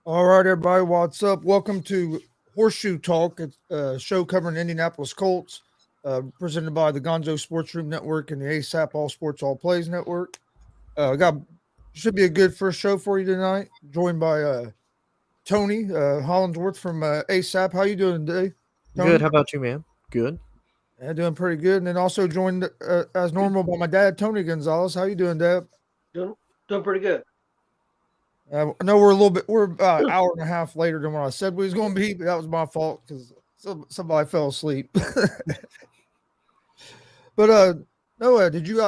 All right, everybody, what's up? Welcome to Horseshoe Talk. It's a show covering Indianapolis Colts, presented by the Gonzo Sports Room Network and the ASAP All Sports All Plays Network. Got should be a good first show for you tonight. Joined by Tony Hollingsworth from ASAP. How you doing today, Good. Tony? How about you, man? Good. Yeah, doing pretty good. And then also joined as normal by my dad, Tony Gonzalez. How you doing, Dad? Doing doing pretty good. I know we're about an hour and a half later than what I said we was going to be, but that was my fault because somebody fell asleep. But Noah, did you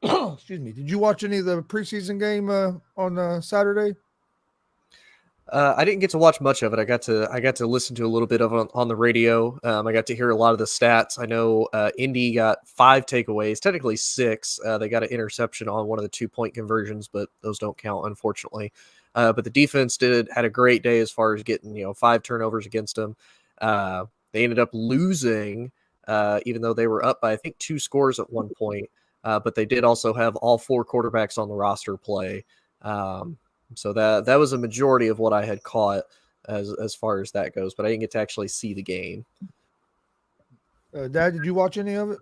excuse me? Did you watch any of the preseason game on Saturday? I didn't get to watch much of it. I got to listen to a little bit of it on the radio. I got to hear a lot of the stats. I know Indy got 5 takeaways, technically 6. They got an interception on one of the 2-point conversions, but those don't count, unfortunately. But the defense had a great day as far as getting 5 turnovers against them. They ended up losing, even though they were up by I think 2 scores at one point. But they did also have all 4 quarterbacks on the roster play. So that was a majority of what I had caught as far as that goes, but I didn't get to actually see the game. Dad, did you watch any of it?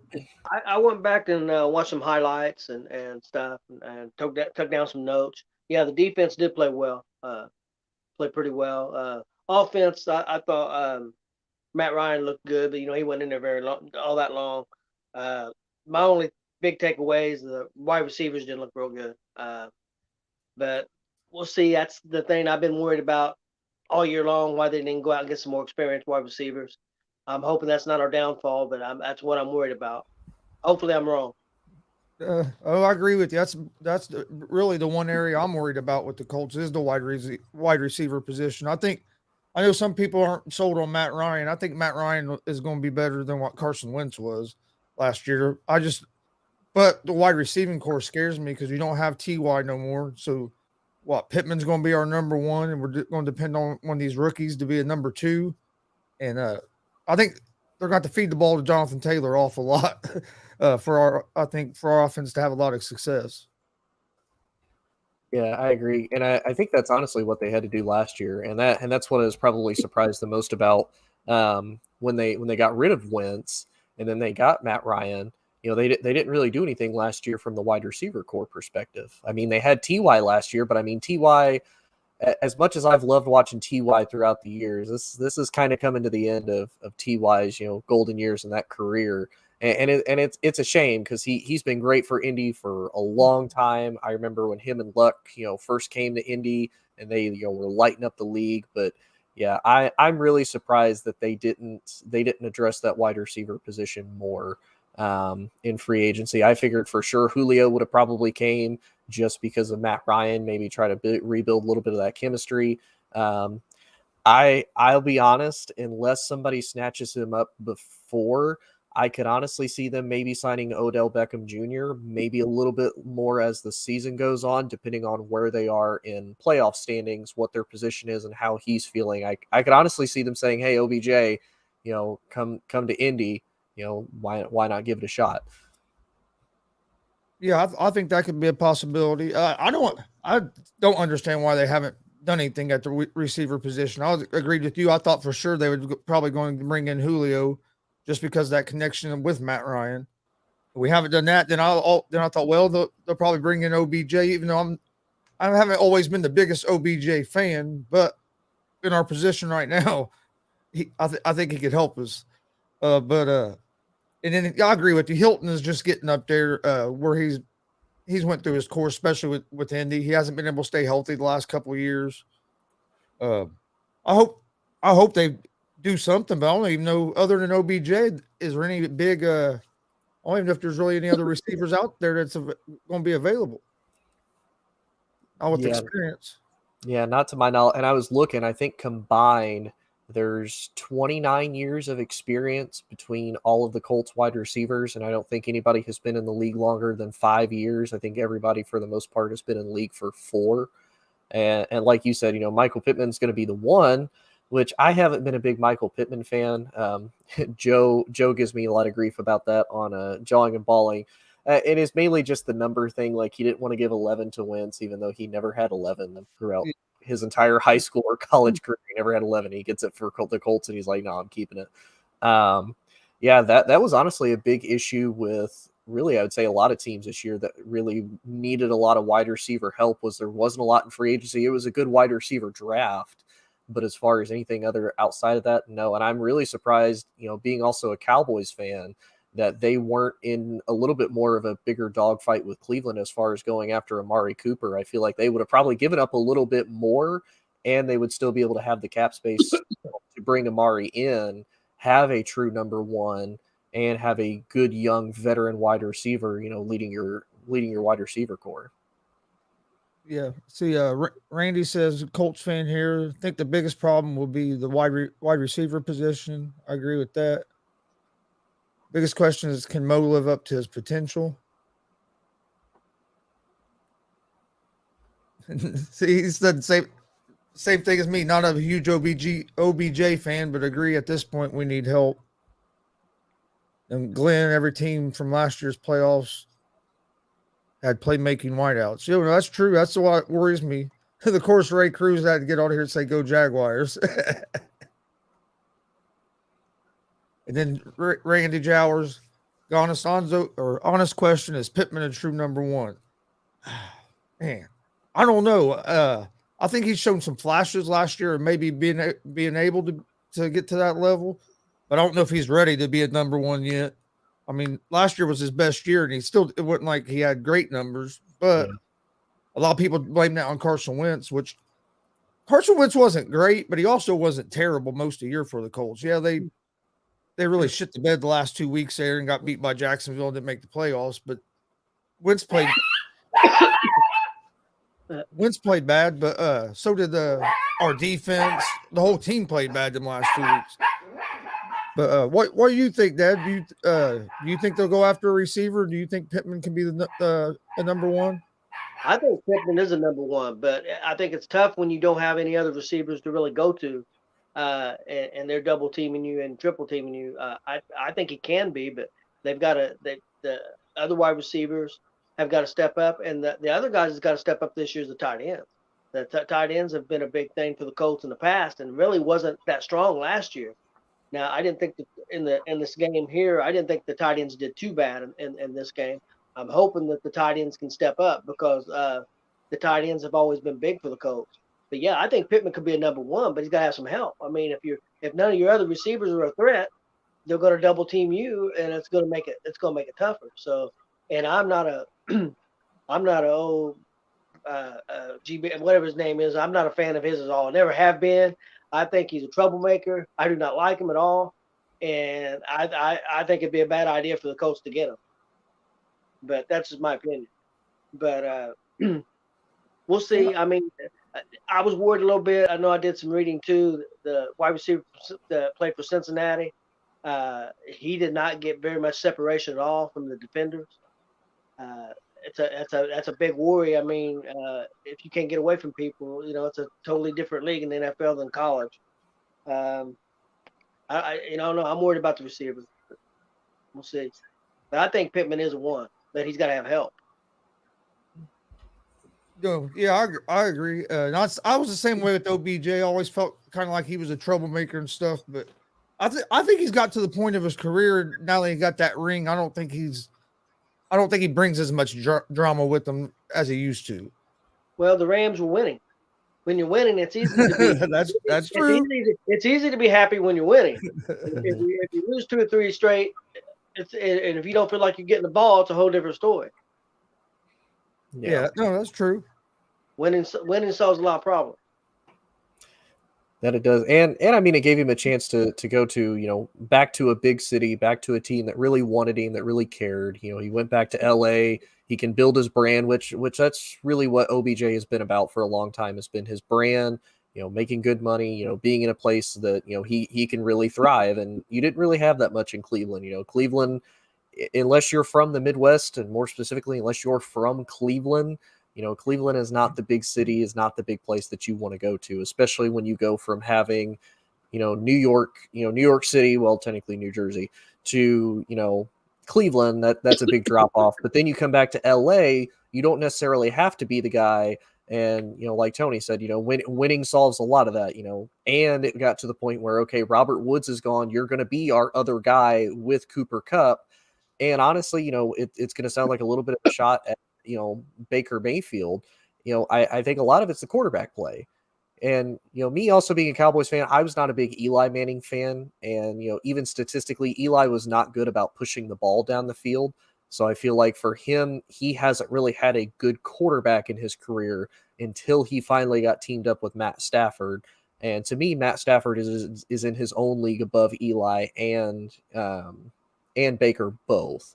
I went back and watched some highlights and stuff and took down some notes. Yeah, the defense did play well. Played pretty well. Offense, I thought Matt Ryan looked good, but he wasn't in there very long, all that long. My only big takeaway is the wide receivers didn't look real good. But we'll see. That's the thing I've been worried about all year long. Why they didn't go out and get some more experienced wide receivers. I'm hoping that's not our downfall, but that's what I'm worried about. Hopefully, I'm wrong. I agree with you. Really the one area I'm worried about with the Colts is the wide receiver position. I know some people aren't sold on Matt Ryan. I think Matt Ryan is going to be better than what Carson Wentz was last year. But the wide receiving core scares me because you don't have Ty no more. So what? Pittman's going to be our number one, and we're going to depend on one of these rookies to be a number two. And I think they're going to feed the ball to Jonathan Taylor awful lot for our offense to have a lot of success. Yeah, I agree, and I think that's honestly what they had to do last year, and that's what I was probably surprised the most about when they got rid of Wentz and then they got Matt Ryan. They didn't really do anything last year from the wide receiver core perspective. I mean, they had Ty last year, but I mean Ty. As much as I've loved watching Ty throughout the years, this is kind of coming to the end of Ty's golden years in that career, and it's a shame because he's been great for Indy for a long time. I remember when him and Luck first came to Indy and they were lighting up the league, but yeah, I'm really surprised that they didn't address that wide receiver position more in free agency. I figured for sure Julio would have probably came just because of Matt Ryan, maybe try to rebuild a little bit of that chemistry. I'll be honest, unless somebody snatches him up before, I could honestly see them maybe signing Odell Beckham Jr. maybe a little bit more as the season goes on, depending on where they are in playoff standings, what their position is, and how he's feeling. I could honestly see them saying, "Hey, OBJ, come to Indy. Why not give it a shot?" Yeah, I think that could be a possibility. I don't understand why they haven't done anything at the receiver position. I agreed with you. I thought for sure they would probably going to bring in Julio, just because of that connection with Matt Ryan. We haven't done that. Then I thought, well, they'll probably bring in OBJ, even though I haven't always been the biggest OBJ fan, but in our position right now, I think he could help us. But and then I agree with you. Hilton is just getting up there where he's went through his course, especially with Indy. He hasn't been able to stay healthy the last couple of years. Uh, I hope they do something, but I don't even know other than OBJ. Is there any big? I don't even know if there's really any other receivers out there that's going to be available. Not with Yeah, experience. yeah, not to my knowledge. And I was looking, I think combined, there's 29 years of experience between all of the Colts wide receivers. And I don't think anybody has been in the league longer than 5 years. I think everybody, for the most part, has been in the league for 4. And like you said, Michael Pittman's going to be the one, which I haven't been a big Michael Pittman fan. Joe gives me a lot of grief about that on Jawing and Balling. It is mainly just the number thing. Like he didn't want to give 11 to Wentz, even though he never had 11 throughout his entire high school or college career. He never had 11. He gets it for the Colts, and he's like, no, I'm keeping it. Yeah, that was honestly a big issue with really, I would say, a lot of teams this year that really needed a lot of wide receiver help. Was there wasn't a lot in free agency. It was a good wide receiver draft, but as far as anything other outside of that, no. And I'm really surprised, being also a Cowboys fan, that they weren't in a little bit more of a bigger dogfight with Cleveland as far as going after Amari Cooper. I feel like they would have probably given up a little bit more, and they would still be able to have the cap space to bring Amari in, have a true number one, and have a good young veteran wide receiver, leading your wide receiver core. Yeah. See, Randy says, Colts fan here. I think the biggest problem will be the wide receiver position. I agree with that. Biggest question is, can Mo live up to his potential? See, he said the same thing as me. Not a huge OBJ fan, but agree at this point we need help. And Glenn, every team from last year's playoffs had playmaking wideouts. That's true. That's what worries me. Of course, Ray Cruz had to get on here and say, go Jaguars. And then Randy Jowers, honest question, is Pittman a true number one? Man, I don't know. I think he's shown some flashes last year and maybe being able to get to that level, but I don't know if he's ready to be a number one yet. I mean, last year was his best year, and it wasn't like he had great numbers, but a lot of people blame that on Carson Wentz, which Carson Wentz wasn't great, but he also wasn't terrible most of the year for the Colts. Yeah, they really shit the bed the last 2 weeks there and got beat by Jacksonville and didn't make the playoffs, but Wentz played bad, but so did our defense. The whole team played bad the last 2 weeks. But what do you think, Dad? Do you think they'll go after a receiver? Do you think Pittman can be the number one? I think Pittman is a number one, but I think it's tough when you don't have any other receivers to really go to, and they're double teaming you and triple teaming you. I think he can be, but they've got the other wide receivers have got to step up, and the other guys has got to step up this year as the tight ends. The tight ends have been a big thing for the Colts in the past, and really wasn't that strong last year. Now, I didn't think that in this game here, I didn't think the tight ends did too bad in this game. I'm hoping that the tight ends can step up because the tight ends have always been big for the Colts. But yeah, I think Pittman could be a number one, but he's got to have some help. I mean, if none of your other receivers are a threat, they're going to double team you, and it's going to make it tougher. So, and I'm not a old GB, whatever his name is. I'm not a fan of his at all. I never have been. I think he's a troublemaker. I do not like him at all, and I think it'd be a bad idea for the Colts to get him. But that's just my opinion. But we'll see. I mean, I was worried a little bit. I know I did some reading too. The wide receiver that played for Cincinnati, he did not get very much separation at all from the defenders. That's a big worry. I mean, if you can't get away from people, it's a totally different league in the NFL than college. I don't know. I'm worried about the receivers. We'll see. But I think Pittman is a one, but he's got to have help. Yeah, I agree. I was the same way with OBJ. I always felt kind of like he was a troublemaker and stuff, but I think he's got to the point of his career now that he got that ring. I don't think he brings as much drama with him as he used to. Well, the Rams were winning. When you're winning, it's easy to be. that's true. It's easy to be happy when you're winning. If you lose 2 or 3 straight, and if you don't feel like you're getting the ball, it's a whole different story. Yeah, no, that's true. Winning solves a lot of problems. That it does. And I mean, it gave him a chance to go to, back to a big city, back to a team that really wanted him, that really cared. He went back to LA. He can build his brand, which that's really what OBJ has been about for a long time. Has been his brand, making good money, being in a place that, he can really thrive. And you didn't really have that much in Cleveland. Cleveland, unless you're from the Midwest, and more specifically, unless you're from Cleveland, Cleveland is not the big city, is not the big place that you want to go to, especially when you go from having, New York City, well, technically New Jersey, to, Cleveland. That's a big drop off. But then you come back to LA, you don't necessarily have to be the guy And, like Tony said, winning solves a lot of that, and it got to the point where, okay, Robert Woods is gone. You're going to be our other guy with Cooper Kupp. And honestly, it's going to sound like a little bit of a shot at, Baker Mayfield. I think a lot of it's the quarterback play. And, me also being a Cowboys fan, I was not a big Eli Manning fan. And, even statistically, Eli was not good about pushing the ball down the field. So I feel like for him, he hasn't really had a good quarterback in his career until he finally got teamed up with Matt Stafford. And to me, Matt Stafford is in his own league above Eli and Baker both.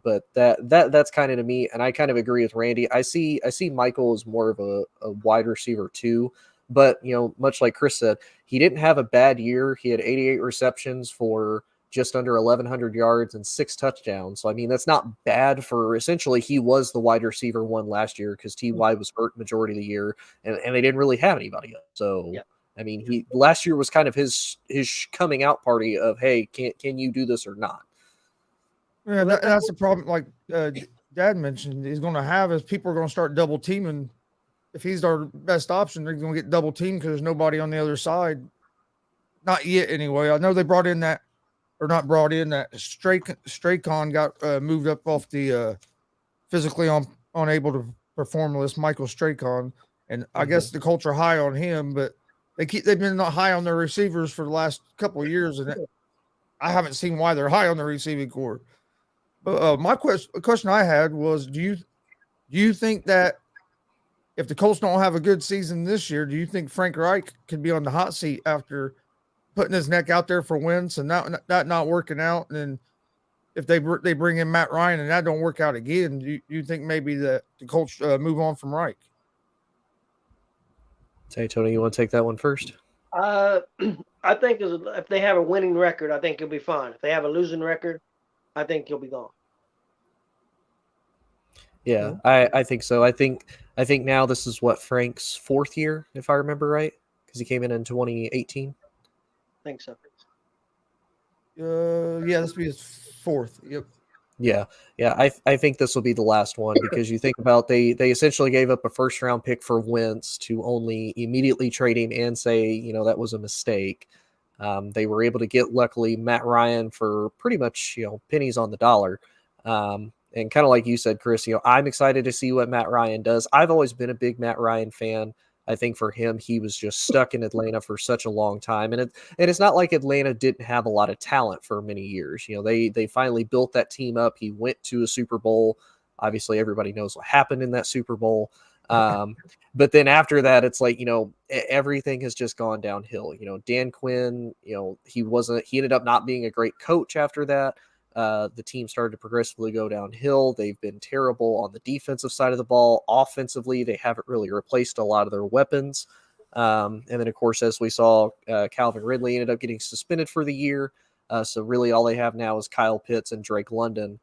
But that's kind of to me, and I kind of agree with Randy. I see Michael as more of a wide receiver too, but much like Chris said, he didn't have a bad year. He had 88 receptions for just under 1,100 yards and 6 touchdowns. So I mean, that's not bad for essentially he was the wide receiver one last year because Ty was hurt majority of the year, and they didn't really have anybody else. So yeah. I mean, he last year was kind of his coming out party of, hey, can you do this or not? Yeah, that's the problem. Like Dad mentioned, he's going to have is people are going to start double teaming. If he's our best option, they're going to get double teamed because there's nobody on the other side. Not yet, anyway. I know they brought in that, or not brought in that. Strachan got moved up off the physically unable to perform list. Michael Strachan, and I guess the Colts are high on him, but they've been not high on their receivers for the last couple of years, and I haven't seen why they're high on the receiving core. My question I had was, do you think that if the Colts don't have a good season this year, do you think Frank Reich could be on the hot seat after putting his neck out there for wins and that not working out? And then if they bring in Matt Ryan and that don't work out again, do you think maybe the Colts move on from Reich? Hey, Tony, you want to take that one first? I think if they have a winning record, I think he'll be fine. If they have a losing record, I think he'll be gone. Yeah, I think so. I think now this is what Frank's 4th year, if I remember right, because he came in 2018. I think so. Yeah, this will be his 4th. Yep. Yeah. I think this will be the last one because you think about they essentially gave up a 1st-round pick for Wentz to only immediately trade him and say that was a mistake. They were able to get, luckily, Matt Ryan for pretty much, pennies on the dollar. And kind of like you said, Chris, I'm excited to see what Matt Ryan does. I've always been a big Matt Ryan fan. I think for him, he was just stuck in Atlanta for such a long time. And it's not like Atlanta didn't have a lot of talent for many years. They finally built that team up. He went to a Super Bowl. Obviously, everybody knows what happened in that Super Bowl. But then after that, it's like, everything has just gone downhill. Dan Quinn, he ended up not being a great coach after that. The team started to progressively go downhill. They've been terrible on the defensive side of the ball. Offensively, they haven't really replaced a lot of their weapons. And then, of course, as we saw, Calvin Ridley ended up getting suspended for the year. So really all they have now is Kyle Pitts and Drake London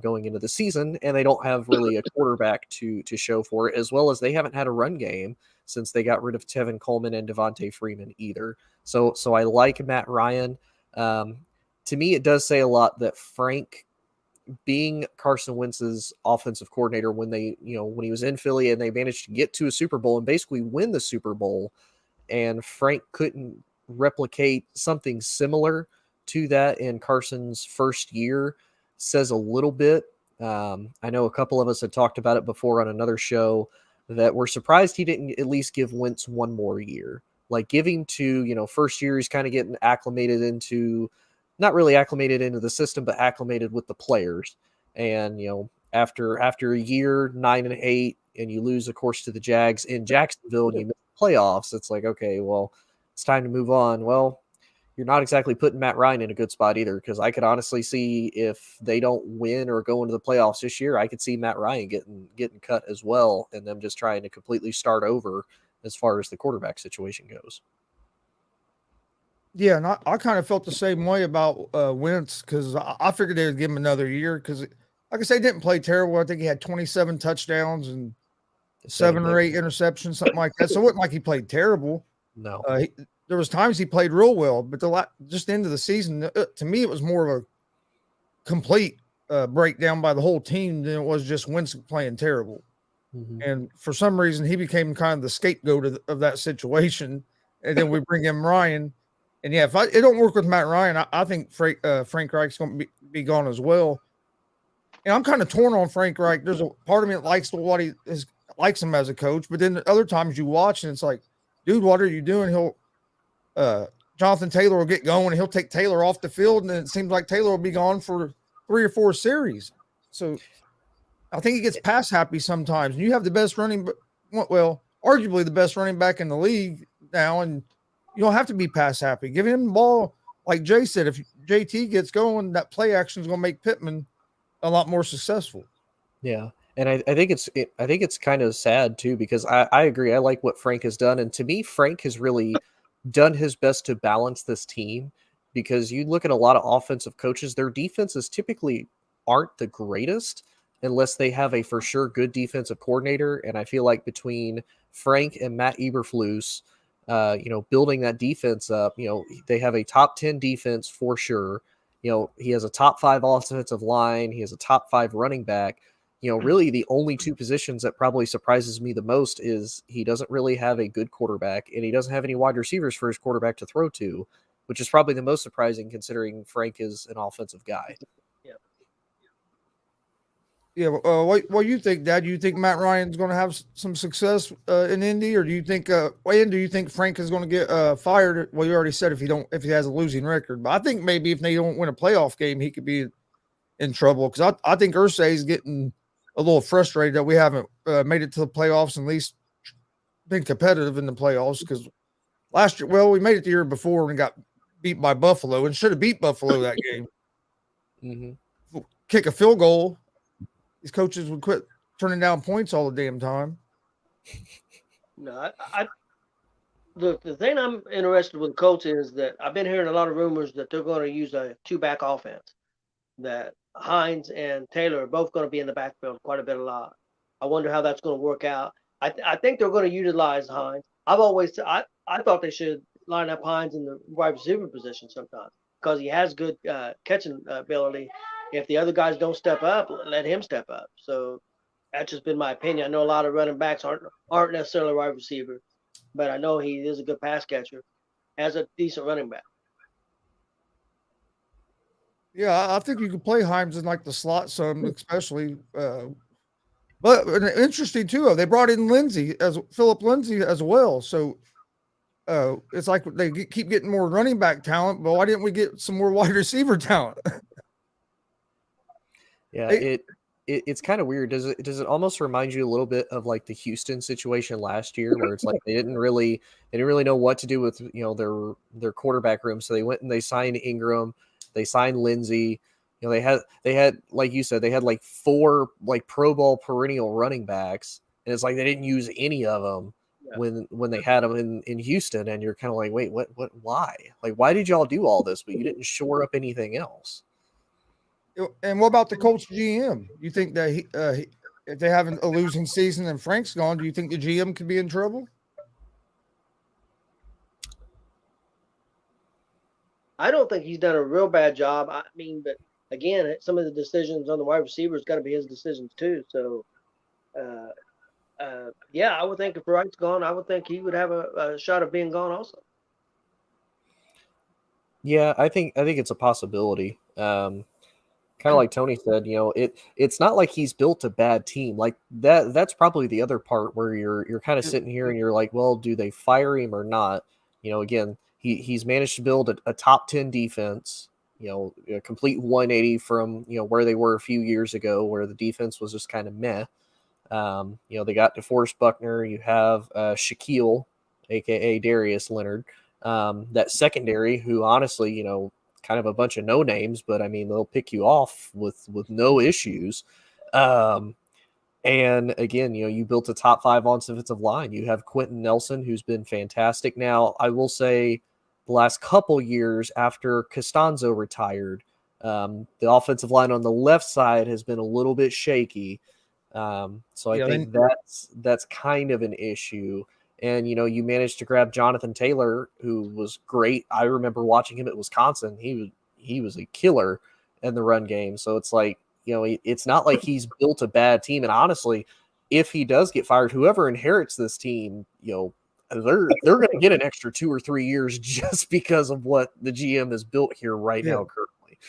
going into the season, and they don't have really a quarterback to show for it, as well as they haven't had a run game since they got rid of Tevin Coleman and Devontae Freeman either. So I like Matt Ryan. To me, it does say a lot that Frank, being Carson Wentz's offensive coordinator when when he was in Philly and they managed to get to a Super Bowl and basically win the Super Bowl, and Frank couldn't replicate something similar to that in Carson's 1st year, says a little bit. I know a couple of us had talked about it before on another show that we're surprised he didn't at least give Wentz one more year. Like giving to, 1st year, he's kind of getting acclimated into, not really acclimated into the system, but acclimated with the players. And, after a year, 9-8, and you lose, of course, to the Jags in Jacksonville and you miss the playoffs, it's like, okay, well, it's time to move on. Well, you're not exactly putting Matt Ryan in a good spot either, because I could honestly see if they don't win or go into the playoffs this year, I could see Matt Ryan getting cut as well, and them just trying to completely start over as far as the quarterback situation goes. Yeah, and I kind of felt the same way about Wentz because I figured they would give him another year because, like I say, he didn't play terrible. I think he had 27 touchdowns and 7 or 8 interceptions, something like that. So it wasn't like he played terrible. No. There was times he played real well, but just the end of the season, to me, it was more of a complete breakdown by the whole team than it was just Wentz playing terrible. And for some reason, he became kind of the scapegoat of that situation. And then we bring in Ryan. And yeah, if it don't work with Matt Ryan, I think Frank Reich's going to be gone as well. And I'm kind of torn on Frank Reich. There's a part of me that likes likes him as a coach, but then other times you watch and it's like, dude, what are you doing? Jonathan Taylor will get going and he'll take Taylor off the field, and then it seems like Taylor will be gone for 3 or 4 series. So I think he gets pass happy sometimes. And you have the best arguably the best running back in the league now, and you don't have to be pass happy. Give him the ball, like Jay said. If JT gets going, that play action is going to make Pittman a lot more successful. Yeah. And I think it's kind of sad too, because I agree. I like what Frank has done. And to me, Frank has really done his best to balance this team, because you look at a lot of offensive coaches, their defenses typically aren't the greatest unless they have a for sure good defensive coordinator. And I feel like between Frank and Matt Eberflus, building that defense up, they have a top 10 defense for sure. He has a top 5 offensive line. He has a top 5 running back. Really the only 2 positions that probably surprises me the most is he doesn't really have a good quarterback, and he doesn't have any wide receivers for his quarterback to throw to, which is probably the most surprising considering Frank is an offensive guy. Yeah. What do you think, Dad? Do you think Matt Ryan's going to have some success in Indy, or do you think Frank is going to get fired? Well, you already said if he has a losing record, but I think maybe if they don't win a playoff game, he could be in trouble, because I think Irsay is getting a little frustrated that we haven't made it to the playoffs, and at least been competitive in the playoffs. Because last year, we made it the year before and got beat by Buffalo, and should have beat Buffalo that game. Kick a field goal, these coaches would quit turning down points all the damn time. No, the thing I'm interested with the Colts is that I've been hearing a lot of rumors that they're going to use a 2-back offense, that Hines and Taylor are both going to be in the backfield quite a lot. I wonder how that's going to work out. I think they're going to utilize Hines. I thought they should line up Hines in the wide receiver position sometimes, because he has good catching ability. If the other guys don't step up, let him step up. So that's just been my opinion. I know a lot of running backs aren't necessarily wide receivers, but I know he is a good pass catcher, has a decent running back. Yeah, I think you could play Himes in like the slot some, especially. But interesting too, they brought in Philip Lindsay as well. So it's like they keep getting more running back talent, but why didn't we get some more wide receiver talent? Yeah, it's kind of weird. Does it almost remind you a little bit of like the Houston situation last year, where it's like they didn't really know what to do with their quarterback room, so they went and they signed Ingram, they signed Lindsey. They had like you said, they had like 4 like Pro Bowl perennial running backs, and it's like they didn't use any of them when they had them in Houston, and you're kind of like, wait, what, why? Like, why did y'all do all this, but you didn't shore up anything else? And what about the Colts GM? You think that if they have a losing season and Frank's gone, do you think the GM could be in trouble? I don't think he's done a real bad job. I mean, but again, some of the decisions on the wide receivers got to be his decisions too. So, I would think if Wright's gone, I would think he would have a shot of being gone also. Yeah, I think it's a possibility. Kind of like Tony said, it's not like he's built a bad team. Like that's probably the other part where you're kind of sitting here and you're like, well, do they fire him or not? Again, he's managed to build a top 10 defense, a complete 180 from, where they were a few years ago, where the defense was just kind of meh. They got DeForest Buckner. You have Shaquille, aka Darius Leonard. That secondary, who honestly, kind of a bunch of no names, but I mean, they'll pick you off with no issues. And again, you built a top 5 offensive line. You have Quentin Nelson, who's been fantastic. Now, I will say the last couple years after Costanzo retired, the offensive line on the left side has been a little bit shaky. So I think that's kind of an issue. And, you managed to grab Jonathan Taylor, who was great. I remember watching him at Wisconsin. He was a killer in the run game. So it's like, it's not like he's built a bad team. And honestly, if he does get fired, whoever inherits this team, they're going to get an extra 2 or 3 years just because of what the GM has built here right now currently.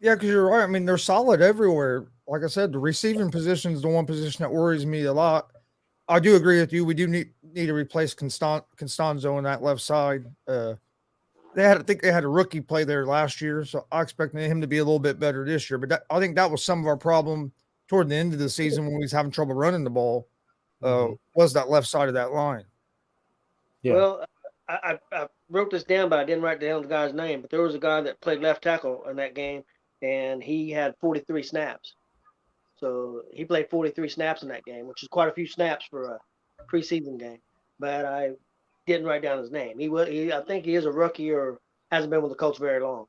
Yeah, because you're right. I mean, they're solid everywhere. Like I said, the receiving position is the one position that worries me a lot. I do agree with you. We do need to replace Constanzo on that left side. I think they had a rookie play there last year, so I expect him to be a little bit better this year. But I think that was some of our problem toward the end of the season when we was having trouble running the ball. Was that left side of that line? Yeah. Well, I wrote this down, but I didn't write down the guy's name. But there was a guy that played left tackle in that game, and he had 43 snaps. So he played 43 snaps in that game, which is quite a few snaps for a preseason game. But I didn't write down his name. I think he is a rookie or hasn't been with the Colts very long.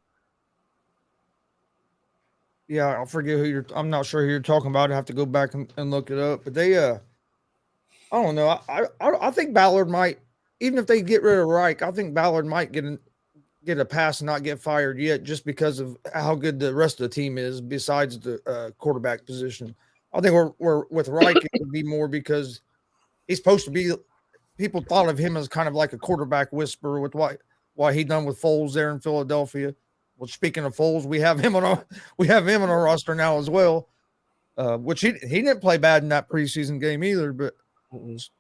Yeah, I forget I'm not sure who you're talking about. I have to go back and look it up. But they, I don't know. I think Ballard might, even if they get rid of Reich, I think Ballard might get a pass and not get fired yet, just because of how good the rest of the team is besides the quarterback position. I think we're with Reich, it would be more because he's supposed to be. People thought of him as kind of like a quarterback whisperer with what he done with Foles there in Philadelphia. Well, speaking of Foles, we have him on our roster now as well, which he didn't play bad in that preseason game either. But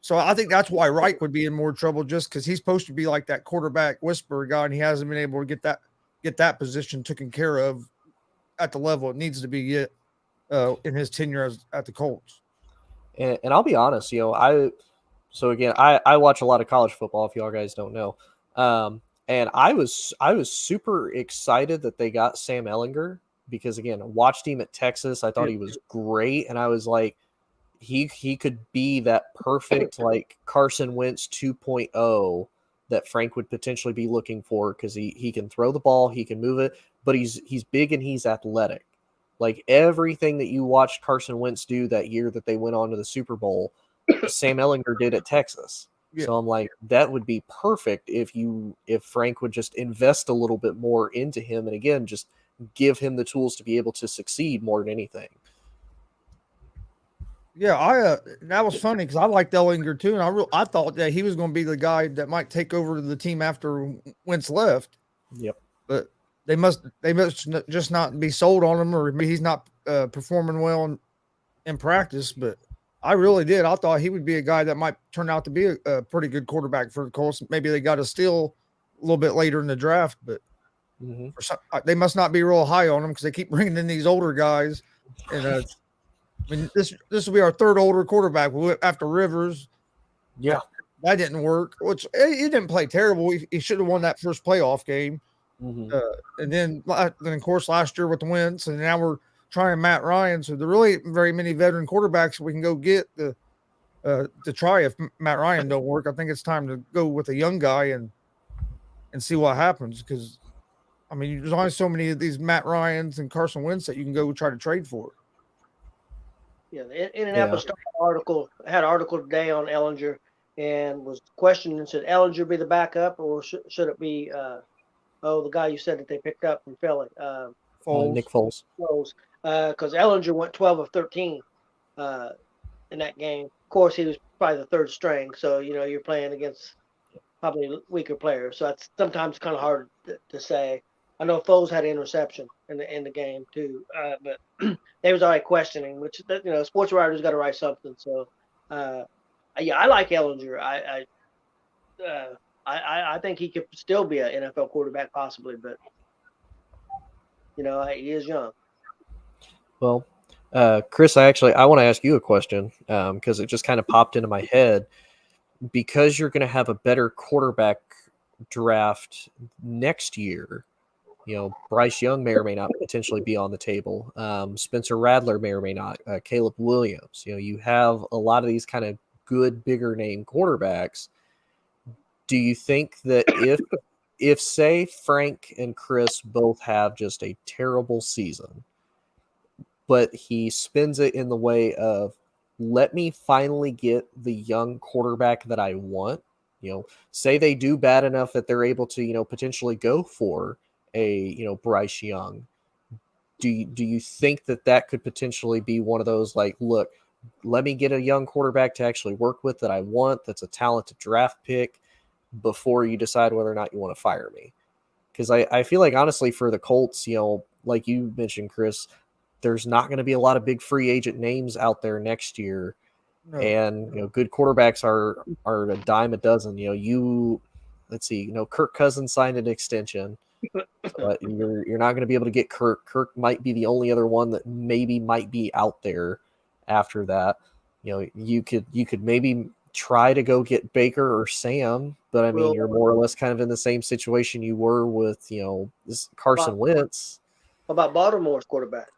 so I think that's why Reich would be in more trouble, just because he's supposed to be like that quarterback whisperer guy, and he hasn't been able to get that position taken care of at the level it needs to be yet in his tenure at the Colts. And I'll be honest, So again, I watch a lot of college football, if y'all guys don't know. And I was super excited that they got Sam Ehlinger because, again, I watched him at Texas. I thought he was great. And I was like, he could be that perfect, like, Carson Wentz 2.0 that Frank would potentially be looking for, because he can throw the ball, he can move it, but he's big and he's athletic. Like, everything that you watched Carson Wentz do that year that they went on to the Super Bowl, Sam Ehlinger did at Texas. Yeah. So I'm like, that would be perfect if Frank would just invest a little bit more into him, and again, just give him the tools to be able to succeed more than anything. Yeah, that was funny because I liked Ehlinger too, and I thought that he was going to be the guy that might take over the team after Wentz left. Yep. But they must just not be sold on him, or he's not performing well in practice. But I really did. I thought he would be a guy that might turn out to be a pretty good quarterback for the Colts. Maybe they got a steal a little bit later in the draft, but they must not be real high on him because they keep bringing in these older guys. And I mean, this will be our third older quarterback after Rivers. Yeah, that didn't work. Which he didn't play terrible. He should have won that first playoff game. And then of course last year with the Wentz, and now we're trying Matt Ryan. So there really very many veteran quarterbacks we can go get to try if Matt Ryan don't work. I think it's time to go with a young guy and see what happens, because I mean there's only so many of these Matt Ryans and Carson Wentz that you can go try to trade for. Yeah, the Indianapolis had an article today on Ehlinger and was questioning, should Ehlinger be the backup or should it be the guy you said that they picked up from Philly? Nick Foles. Because Ehlinger went 12 of 13 in that game. Of course, he was probably the third string, so you're playing against probably weaker players. So that's sometimes kind of hard to say. I know Foles had an interception in the game too, but they was already questioning, which sports writers got to write something. So yeah, I like Ehlinger. I think he could still be an NFL quarterback possibly, but he is young. Well, Chris, I want to ask you a question because it just kind of popped into my head. Because you're going to have a better quarterback draft next year, Bryce Young may or may not potentially be on the table. Spencer Rattler may or may not. Caleb Williams. You have a lot of these kind of good, bigger name quarterbacks. Do you think that if say Frank and Chris both have just a terrible season, but he spins it in the way of, let me finally get the young quarterback that I want, say they do bad enough that they're able to, potentially go for a, Bryce Young. Do you think that could potentially be one of those, like, look, let me get a young quarterback to actually work with that I want, that's a talented draft pick, before you decide whether or not you want to fire me. Because I feel like, honestly, for the Colts, like you mentioned, Chris, there's not going to be a lot of big free agent names out there next year. No. And, good quarterbacks are a dime a dozen. Let's see, Kirk Cousins signed an extension. But you're not going to be able to get Kirk. Kirk might be the only other one that maybe might be out there after that. You could maybe try to go get Baker or Sam, but I mean, Well, you're more or less kind of in the same situation you were with, this Carson Wentz. How about Baltimore's quarterback?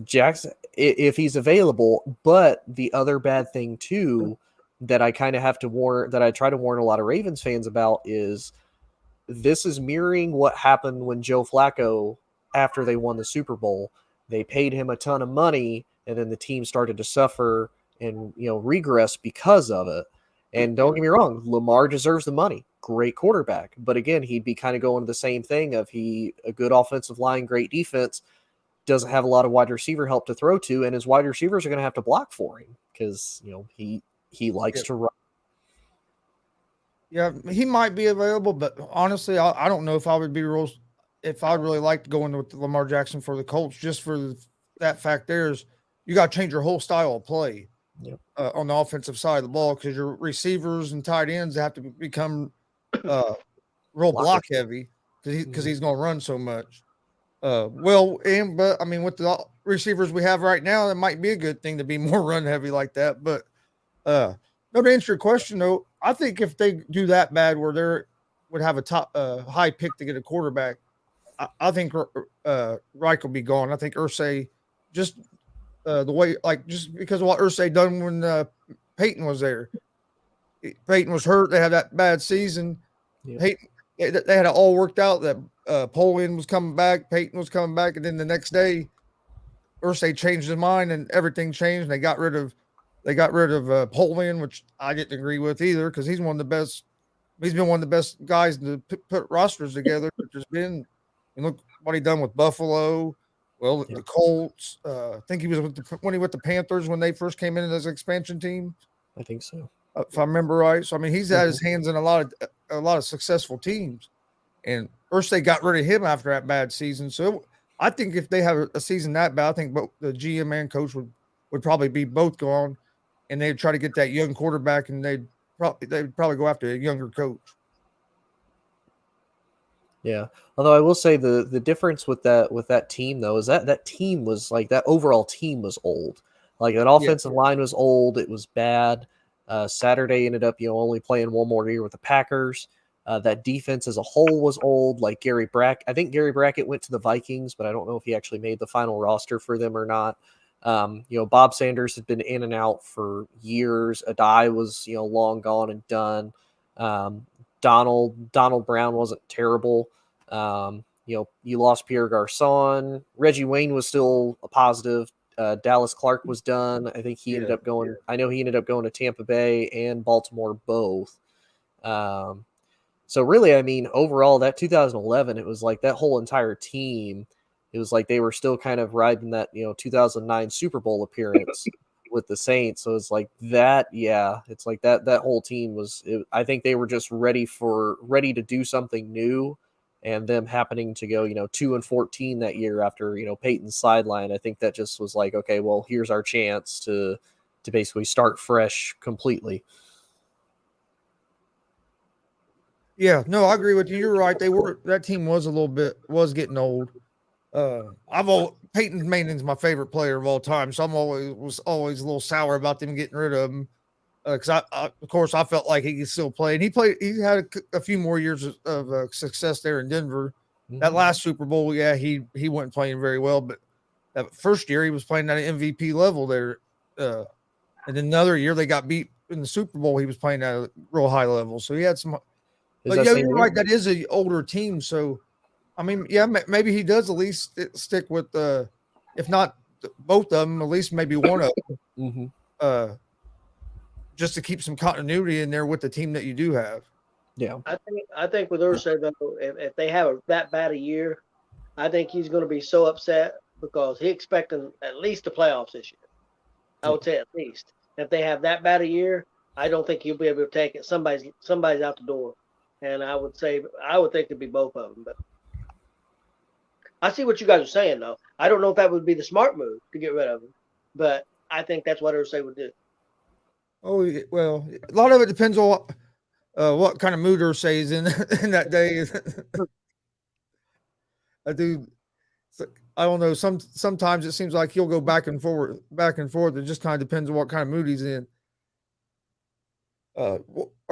Jackson, if he's available. But the other bad thing too that I kind of have to warn, that I try to warn a lot of Ravens fans about, is this is mirroring what happened when Joe Flacco, after they won the Super Bowl, they paid him a ton of money, and then the team started to suffer and regress because of it. And don't get me wrong, Lamar deserves the money. Great quarterback. But again, he'd be kind of going to the same thing of a good offensive line, great defense, doesn't have a lot of wide receiver help to throw to, and his wide receivers are going to have to block for him because he likes to run. Yeah, he might be available, but honestly, I don't know if I would be if I'd really like to go in with Lamar Jackson for the Colts, just for that fact. You got to change your whole style of play on the offensive side of the ball, because your receivers and tight ends have to become real block heavy, because he's going to run so much. But I mean, with the receivers we have right now, it might be a good thing to be more run heavy like that. But no, to answer your question though, I think if they do that bad where they would have a top high pick to get a quarterback, I think Reich will be gone. I think Irsay, just the way, just because of what Irsay done when Peyton was there. Peyton was hurt. They had that bad season. Yep. Peyton, they had it all worked out that Polian was coming back, Peyton was coming back, and then the next day, Irsay changed his mind and everything changed. And they got rid of Polian, which I didn't agree with either, because he's one of the best. He's been one of the best guys to put rosters together. And look what he done with Buffalo. Well, the Colts. I think he was when he with the Panthers when they first came in as an expansion team. I think so, if I remember right. So I mean, he's had his hands in a lot of successful teams, and Irsay got rid of him after that bad season. So I think if they have a season that bad, I think both the GM and coach would probably be both gone, and they'd try to get that young quarterback, and they'd probably go after a younger coach. Yeah. Although I will say the difference with that team though is that team was that overall team was old. That offensive line was old. It was bad. Saturday ended up only playing one more year with the Packers. That defense as a whole was old. I think Gary Brackett went to the Vikings, but I don't know if he actually made the final roster for them or not. Bob Sanders had been in and out for years. Adai was long gone and done. Donald Brown wasn't terrible. You lost Pierre Garçon. Reggie Wayne was still a positive. Dallas Clark was done. I think he ended up going. I know he ended up going to Tampa Bay and Baltimore both. So really, I mean, overall, that 2011, it was that whole entire team. It was they were still kind of riding that 2009 Super Bowl appearance with the Saints. So it's that. Yeah, it's that whole team was. I think they were just ready to do something new. And them happening to go, 2-14 that year after, Peyton's sideline, I think that just was okay, well, here's our chance to basically start fresh completely. Yeah, no, I agree with you. You're right. That team was getting old. Peyton Manning's my favorite player of all time, so was always a little sour about them getting rid of him. Because of course, I felt like he could still play, and he had a few more years of success there in Denver. Mm-hmm. That last Super Bowl, he wasn't playing very well, but that first year he was playing at an MVP level there. And then another year they got beat in the Super Bowl. He was playing at a real high level, so he had some. But you're right. That is an older team, so I mean, maybe he does at least stick with if not both of them, at least maybe one of them. Mm-hmm. Just to keep some continuity in there with the team that you do have. Yeah. I think with Irsay, though, if they have that bad a year, I think he's going to be so upset because he's expecting at least the playoffs this year. I would say at least. If they have that bad a year, I don't think he'll be able to take it. Somebody's out the door, and I would think it'd be both of them. But I see what you guys are saying, though. I don't know if that would be the smart move to get rid of him, but I think that's what Irsay would do. Oh well, a lot of it depends on what kind of mood Irsay is in in that day. I do. I don't know. Sometimes it seems like he'll go back and forth. It just kind of depends on what kind of mood he's in. How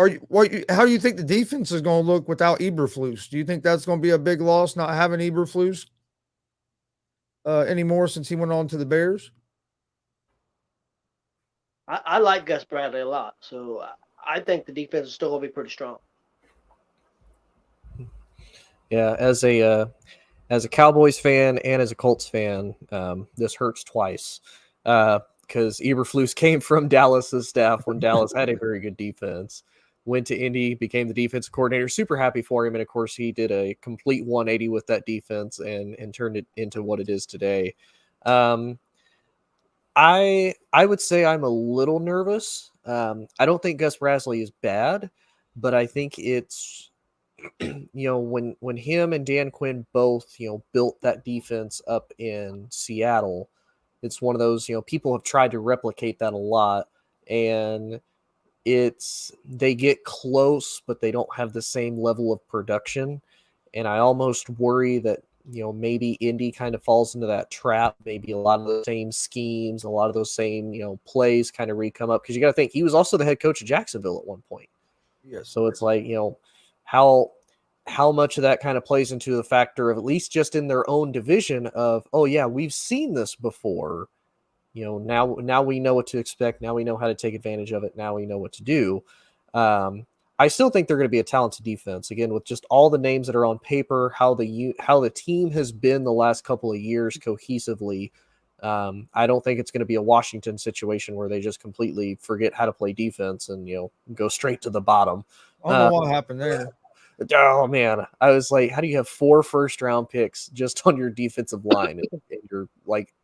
do you think the defense is going to look without Eberflus? Do you think that's going to be a big loss not having Eberflus anymore since he went on to the Bears? I like Gus Bradley a lot, so I think the defense is still going to be pretty strong. Yeah, as a Cowboys fan and as a Colts fan, this hurts twice because Eberflus came from Dallas's staff when Dallas had a very good defense. Went to Indy, became the defensive coordinator. Super happy for him, and of course, he did a complete 180 with that defense and turned it into what it is today. I would say I'm a little nervous. I don't think Gus Bradley is bad, but I think it's when him and Dan Quinn both built that defense up in Seattle, it's one of those people have tried to replicate that a lot, and they get close, but they don't have the same level of production, and I almost worry that maybe Indy kind of falls into that trap. Maybe a lot of the same schemes, a lot of those same, plays kind of re-come up. Because you got to think, he was also the head coach of Jacksonville at one point. Yes. So it's like, how much of that kind of plays into the factor of at least just in their own division of, oh yeah, we've seen this before. Now we know what to expect. Now we know how to take advantage of it. Now we know what to do. I still think they're going to be a talented defense. Again, with just all the names that are on paper, how the team has been the last couple of years cohesively. I don't think it's going to be a Washington situation where they just completely forget how to play defense and go straight to the bottom. I don't know what happened there. Oh man, I was like, how do you have 4 first-round picks just on your defensive line and you're like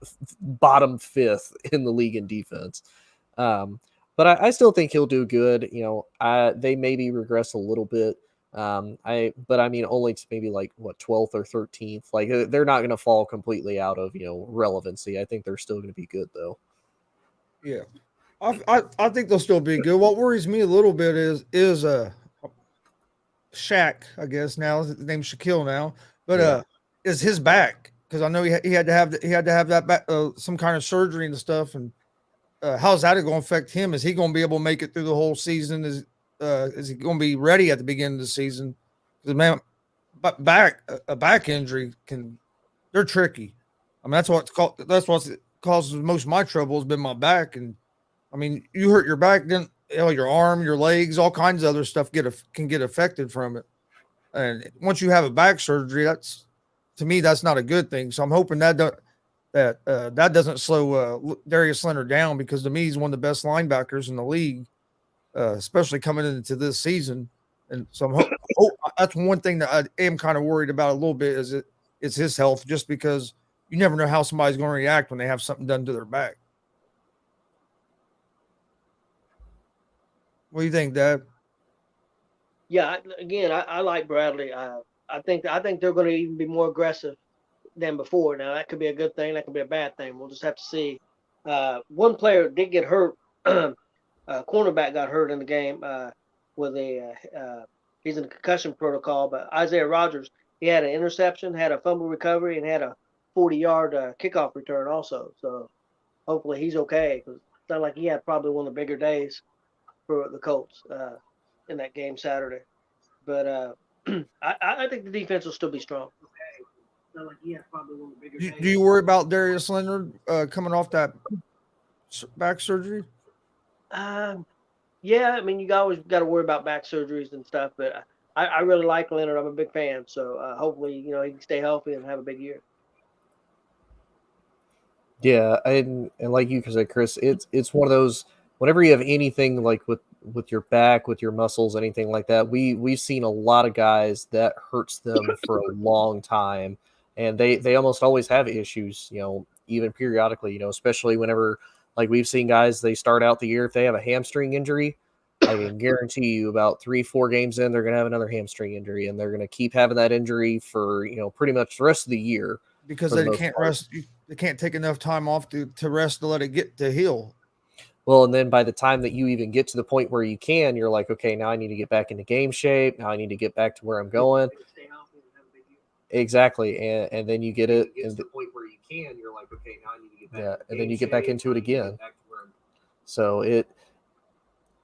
bottom 5th in the league in defense? But I still think he'll do good. They maybe regress a little bit. But I mean, only to maybe like 12th or 13th. Like they're not going to fall completely out of relevancy. I think they're still going to be good though. Yeah, I think they'll still be good. What worries me a little bit is Shaq. I guess now his name's Shaquille now, but is his back, because I know he had to have that back, some kind of surgery and stuff, and how's that going to affect him? Is he going to be able to make it through the whole season? Is he going to be ready at the beginning of the season? Because man, a back injury they're tricky. I mean, that's what causes most of my trouble has been my back. And I mean, you hurt your back, then your arm, your legs, all kinds of other stuff can get affected from it. And once you have a back surgery, to me that's not a good thing. So I'm hoping that doesn't slow Darius Leonard down, because to me he's one of the best linebackers in the league, especially coming into this season. And so that's one thing that I am kind of worried about a little bit is his health, just because you never know how somebody's going to react when they have something done to their back. What do you think, Dad? Yeah, again, I like Bradley. I think they're going to even be more aggressive than before. Now that could be a good thing, that could be a bad thing. We'll just have to see. One player did get hurt. Cornerback got hurt in the game with he's in the concussion protocol. But Isaiah Rodgers, he had an interception, had a fumble recovery, and had a 40-yard kickoff return also. So hopefully he's okay, because it sounded like he had probably one of the bigger days for the Colts in that game Saturday. But I think the defense will still be strong. Like he had probably one of the bigger do you worry about Darius Leonard coming off that back surgery? Yeah, I mean, you always got to worry about back surgeries and stuff, but I really like Leonard. I'm a big fan, so hopefully, he can stay healthy and have a big year. Yeah, and like you said, Chris, it's one of those, whenever you have anything like with your back, with your muscles, anything like that, we've seen a lot of guys that hurts them for a long time, and they almost always have issues, even periodically, especially whenever Like we've seen guys, they start out the year, if they have a hamstring injury, I can guarantee you about 3-4 games in, they're going to have another hamstring injury, and they're going to keep having that injury for, pretty much the rest of the year. Because for the they most can't part. rest. They can't take enough time off to rest to let it get to heal. Well, and then by the time that you even get to the point where you can, you're like, okay, now I need to get back into game shape. Now I need to get back to where I'm going. Exactly. And then you get it. And the point where you can, you're like, okay, now I need to get back. Yeah, and then you get back into it again. So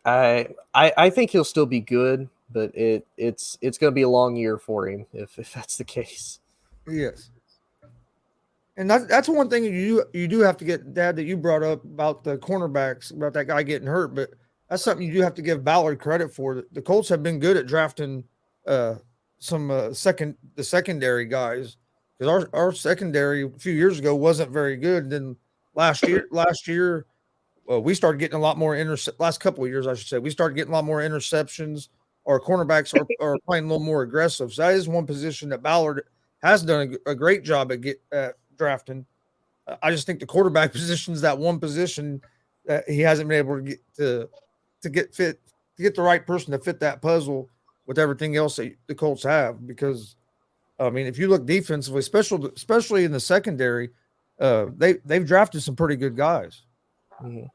I think he'll still be good, but it's going to be a long year for him if that's the case. Yes. And that's one thing you do have to get, Dad, that you brought up about the cornerbacks, about that guy getting hurt, but that's something you do have to give Ballard credit for. The Colts have been good at drafting some secondary guys, because our secondary a few years ago wasn't very good. And then last year, we started getting a lot more last couple of years, I should say, we started getting a lot more interceptions. Our cornerbacks are playing a little more aggressive. So that is one position that Ballard has done a great job at drafting. I just think the quarterback position is that one position that he hasn't been able to get the right person to fit that puzzle with everything else that the Colts have. Because I mean, if you look defensively, especially in the secondary, they've drafted some pretty good guys. Mm-hmm.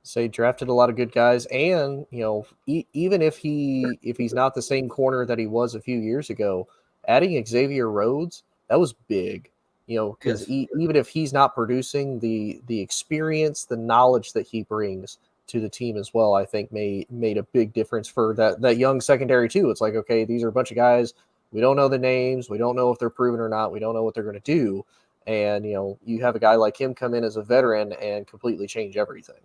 So he drafted a lot of good guys, and even if he's not the same corner that he was a few years ago, adding Xavier Rhodes, that was big. Because Yes. Even if he's not producing, the experience, the knowledge that he brings to the team as well, I think made a big difference for that young secondary too. It's like, okay, these are a bunch of guys, we don't know the names, we don't know if they're proven or not, we don't know what they're going to do, and you have a guy like him come in as a veteran and completely change everything.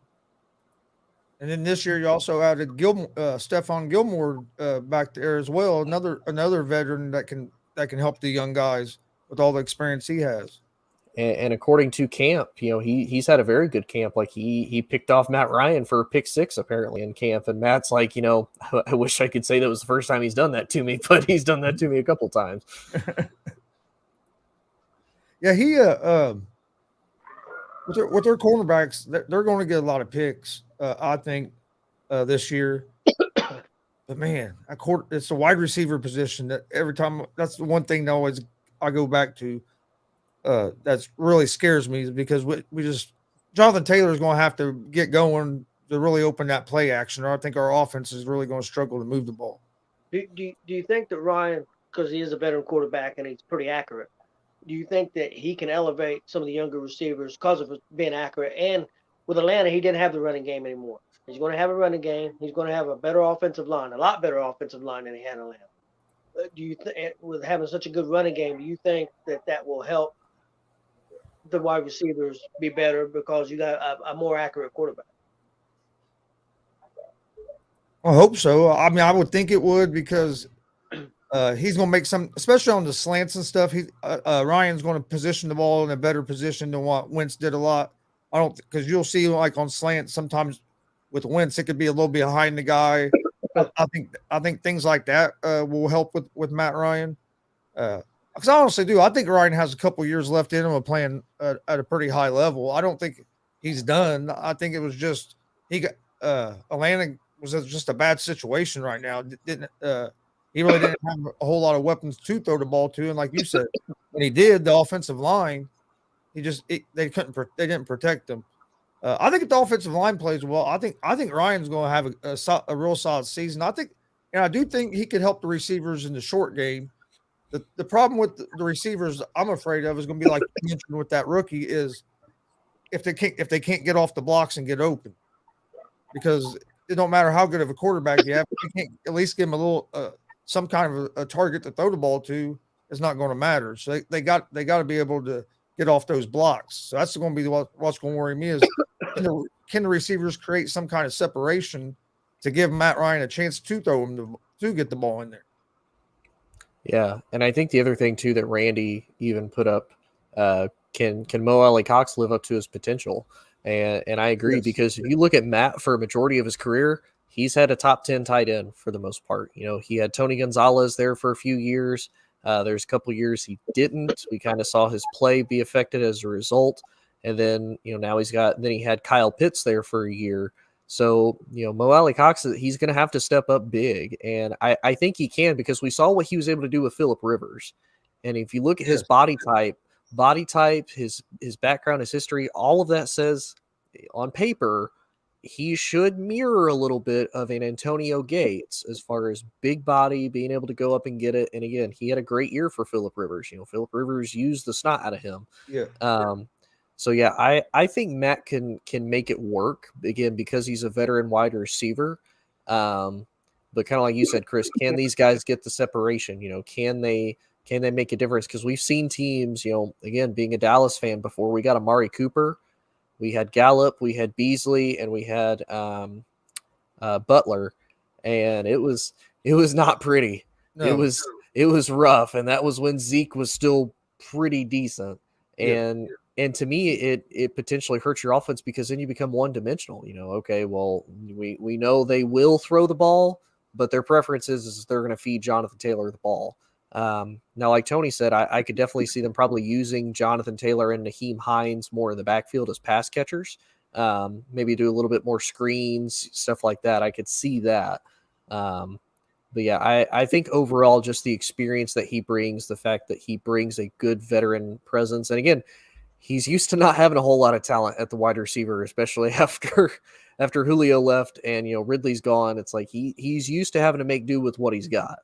And then this year you also added Stephon Gilmore back there as well, another veteran that can help the young guys with all the experience he has. And according to camp, he's had a very good camp. Like he picked off Matt Ryan for a pick 6 apparently in camp, and Matt's like, I wish I could say that was the first time he's done that to me, but he's done that to me a couple times. Yeah, he with their cornerbacks, they're going to get a lot of picks, I think, this year. But man, it's a wide receiver position that every time, that's the one thing that always I go back to. That's really scares me, because we just, Jonathan Taylor is going to have to get going to really open that play action, or I think our offense is really going to struggle to move the ball. Do you think that Ryan, because he is a veteran quarterback and he's pretty accurate, do you think that he can elevate some of the younger receivers because of being accurate? And with Atlanta, he didn't have the running game anymore. He's going to have a running game. He's going to have a better offensive line, a lot better offensive line than he had in Atlanta. Do you with having such a good running game, do you think that will help the wide receivers be better because you got a more accurate quarterback? I hope so. I mean, I would think it would, because he's going to make some, especially on the slants and stuff. Ryan's going to position the ball in a better position than what Wentz did a lot. Because you'll see, like on slants, sometimes with Wentz, it could be a little behind the guy. I think things like that will help with Matt Ryan. Because I honestly do. I think Ryan has a couple years left in him of playing at a pretty high level. I don't think he's done. I think it was just Atlanta was just a bad situation right now. He really didn't have a whole lot of weapons to throw the ball to, and like you said, when he did, the offensive line, they didn't protect him. I think if the offensive line plays well, I think Ryan's going to have a real solid season. I do think he could help the receivers in the short game. The problem with the receivers, I'm afraid of, is going to be like you mentioned with that rookie, is if they can't get off the blocks and get open, because it don't matter how good of a quarterback you have, if you can't at least give him a little some kind of a target to throw the ball to, it's not going to matter. So they got to be able to get off those blocks. So that's going to be what's going to worry me, is can the receivers create some kind of separation to give Matt Ryan a chance to throw him to get the ball in there. Yeah, and I think the other thing too that Randy even put up, can Mo Alley Cox live up to his potential? And I agree, Yes. because if you look at Matt for a majority of his career, he's had a top 10 tight end for the most part. He had Tony Gonzalez there for a few years. There's a couple years he didn't. We kind of saw his play be affected as a result. And then, now he had Kyle Pitts there for a year. So, Mo Alley Cox, he's going to have to step up big. And I think he can, because we saw what he was able to do with Phillip Rivers. And if you look at his body type, his background, his history, all of that says on paper, he should mirror a little bit of an Antonio Gates as far as big body, being able to go up and get it. And again, he had a great year for Phillip Rivers. Phillip Rivers used the snot out of him. Yeah. So yeah, I think Matt can make it work, again, because he's a veteran wide receiver. But kind of like you said, Chris, can these guys get the separation? Can they make a difference? Because we've seen teams, again, being a Dallas fan before, we got Amari Cooper, we had Gallup, we had Beasley, and we had Butler, and it was not pretty. No. It was rough, and that was when Zeke was still pretty decent. And to me, it potentially hurts your offense, because then you become one-dimensional. Okay, well, we know they will throw the ball, but their preference is they're going to feed Jonathan Taylor the ball. Now, like Tony said, I could definitely see them probably using Jonathan Taylor and Naheem Hines more in the backfield as pass catchers. Maybe do a little bit more screens, stuff like that. I could see that. But yeah, I think overall, just the experience that he brings, the fact that he brings a good veteran presence. And again, he's used to not having a whole lot of talent at the wide receiver, especially after Julio left and, Ridley's gone. It's like he's used to having to make do with what he's got.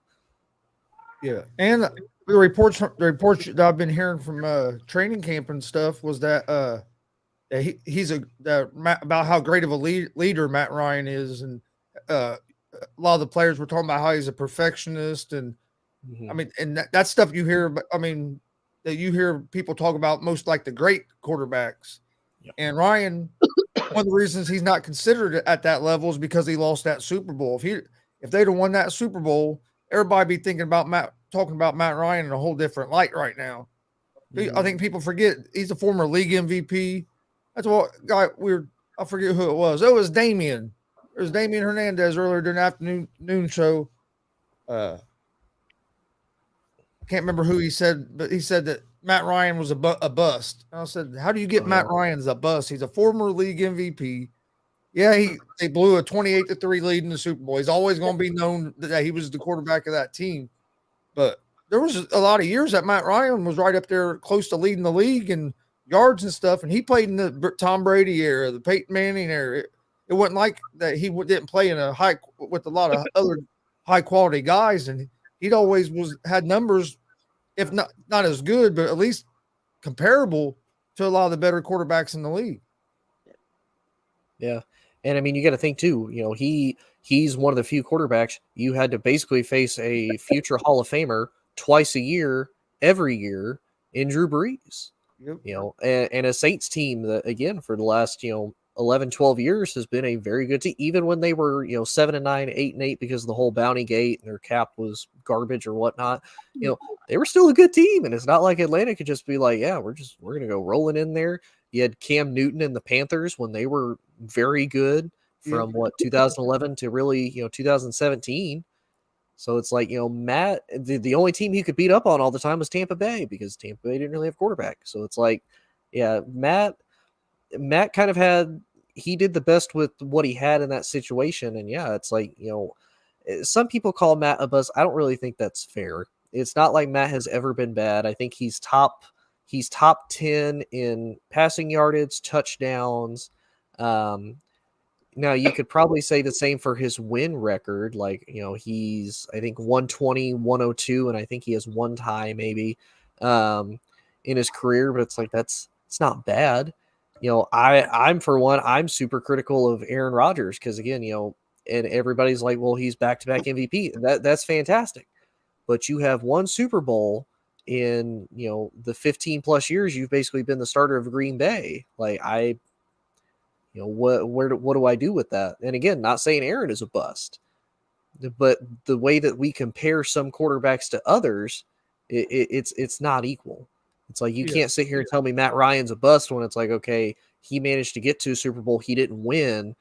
Yeah. And the reports that I've been hearing from training camp and stuff was that he's about how great of a leader Matt Ryan is. And a lot of the players were talking about how he's a perfectionist. And I mean, and that's stuff you hear, but I mean, that you hear people talk about most, like the great quarterbacks. Yep. And Ryan, one of the reasons he's not considered at that level is because he lost that Super Bowl. If they'd have won that Super Bowl, everybody be talking about Matt Ryan in a whole different light right now. Mm-hmm. I think people forget he's a former league MVP. That's what guy I forget who it was. It was Damian. It was Damian Hernandez earlier during the afternoon show. Can't remember who he said, but he said that Matt Ryan was a bust. And I said, how do you get Matt Ryan as a bust? He's a former league MVP. Yeah, they blew a 28-3 lead in the Super Bowl. He's always going to be known that he was the quarterback of that team. But there was a lot of years that Matt Ryan was right up there close to leading the league in yards and stuff, and he played in the Tom Brady era, the Peyton Manning era. It wasn't like that he didn't play with a lot of other high-quality guys, and he'd always had numbers, if not as good, but at least comparable to a lot of the better quarterbacks in the league. Yeah. And I mean, you got to think too, he's one of the few quarterbacks you had to basically face a future Hall of Famer twice a year, every year in Drew Brees. Yep. And a Saints team that, again, for the last, 11, 12 years has been a very good team, even when they were, 7-9, 8-8 because of the whole bounty gate and their cap was garbage or whatnot. They were still a good team. And it's not like Atlanta could just be like, yeah, we're going to go rolling in there. You had Cam Newton and the Panthers when they were very good from 2011 to really, 2017. So it's like, Matt, the only team he could beat up on all the time was Tampa Bay because Tampa Bay didn't really have quarterback. So it's like, yeah, Matt kind of he did the best with what he had in that situation. And yeah, it's like, some people call Matt a bust. I don't really think that's fair. It's not like Matt has ever been bad. I think he's top 10 in passing yardage, touchdowns. Now you could probably say the same for his win record. Like, he's, I think 120, 102, and I think he has one tie maybe in his career, but it's like, it's not bad. I'm for one, I'm super critical of Aaron Rodgers because again, and everybody's like, well, he's back-to-back MVP. That's fantastic. But you have one Super Bowl in, the 15 plus years you've basically been the starter of Green Bay. Like what do I do with that? And again, not saying Aaron is a bust, but the way that we compare some quarterbacks to others, it's not equal. It's like, you can't sit here and tell me Matt Ryan's a bust when it's like, okay, he managed to get to a Super Bowl. He didn't win.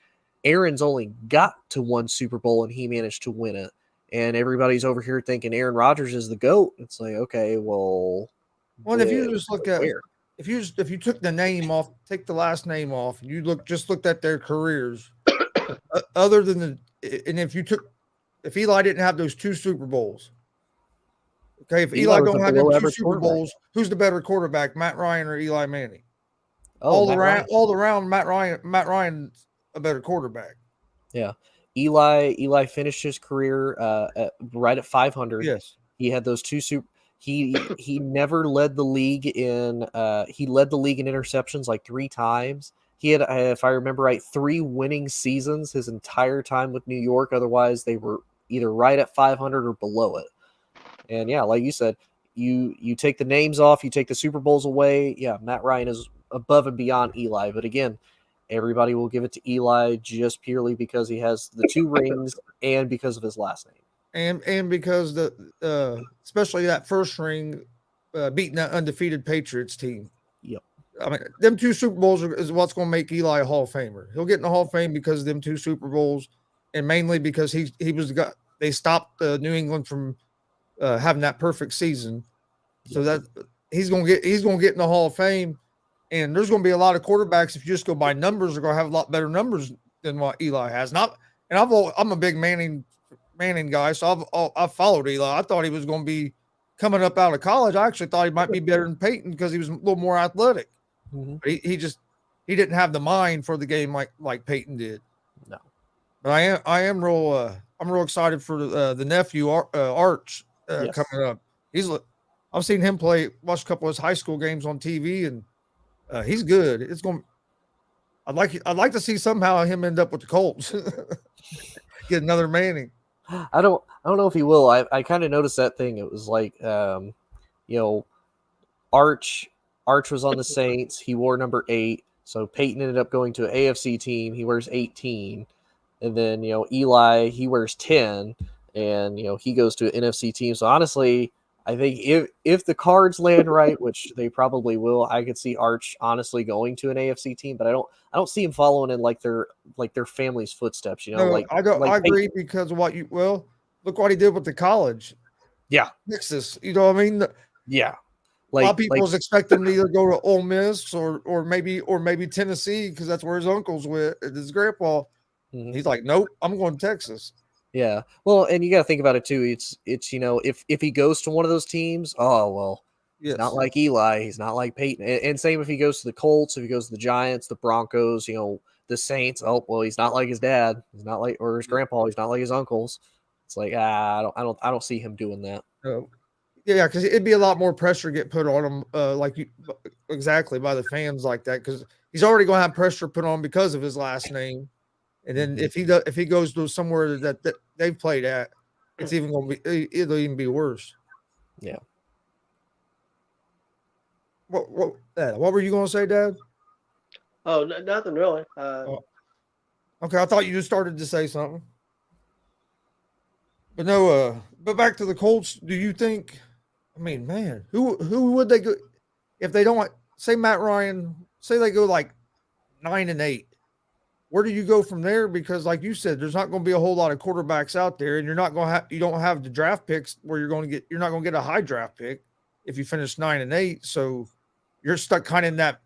Aaron's only got to one Super Bowl and he managed to win it. And everybody's over here thinking Aaron Rodgers is the GOAT. It's like, okay, well, if you just look at if you took the name off, take the last name off, and you looked at their careers, other than and if Eli didn't have those 2 Super Bowls, okay, if Eli Eli was a don't have them below two average Super quarterback. Bowls, who's the better quarterback, Matt Ryan or Eli Manning? Oh, Matt Ryan. All around, Matt Ryan's a better quarterback. Yeah. Eli finished his career right at 500. Yes. He had those 2 super. He never led the league in. He led the league in interceptions like 3 times. He had, if I remember right, 3 winning seasons his entire time with New York. Otherwise, they were either right at 500 or below it. And yeah, like you said, you take the names off, you take the Super Bowls away. Yeah, Matt Ryan is above and beyond Eli. But again, everybody will give it to Eli just purely because he has the 2 rings and because of his last name. And because especially that first ring, beating that undefeated Patriots team. Yep. I mean, them 2 Super Bowls is what's going to make Eli a Hall of Famer. He'll get in the Hall of Fame because of them 2 Super Bowls, and mainly because he was the guy. They stopped New England from having that perfect season, so that he's going to get in the Hall of Fame. And there's going to be a lot of quarterbacks, if you just go by numbers, are going to have a lot better numbers than what Eli has. I'm a big Manning guy, so I've followed Eli. I thought he was going to be coming up out of college. I actually thought he might be better than Peyton because he was a little more athletic. Mm-hmm. But he didn't have the mind for the game like Peyton did. No. But I'm real excited for the nephew Arch Yes. coming up. I've seen him watch a couple of his high school games on TV, and he's good. I'd like to see somehow him end up with the Colts, get another Manning. I don't know if he will. I kind of noticed that thing. It was like, Arch was on the Saints. He wore number 8. So Peyton ended up going to an AFC team. He wears 18. And then, Eli, he wears 10. And, he goes to an NFC team. So honestly, I think if the cards land right, which they probably will, I could see Arch honestly going to an AFC team, but I don't see him following in like their family's footsteps. No, I agree because of look what he did with the college. Yeah, Texas. You know what I mean? Yeah. A lot of people was expecting him to either go to Ole Miss or maybe Tennessee because that's where his uncle's with his grandpa. Mm-hmm. He's like, nope, I'm going to Texas. Yeah. Well, and you got to think about it too. It's if he goes to one of those teams, Yes. He's not like Eli, he's not like Peyton. And same if he goes to the Colts, if he goes to the Giants, the Broncos, the Saints. Oh, well, he's not like his dad. He's not like, or his grandpa. He's not like his uncles. It's like, I don't see him doing that. Yeah, because it'd be a lot more pressure get put on him, exactly by the fans like that, because he's already going to have pressure put on because of his last name, and then if he goes to somewhere that they've played at, it's even going to be it'll even be worse. Yeah. What were you going to say, Dad? Oh, nothing really. Okay, I thought you just started to say something, but no. But back to the Colts. Do you think? I mean, man, who would they go if they don't say Matt Ryan? Say they go like 9-8. Where do you go from there? Because, like you said, there's not going to be a whole lot of quarterbacks out there, and you don't have the draft picks where you're not going to get a high draft pick if you finish 9-8. So you're stuck kind of in that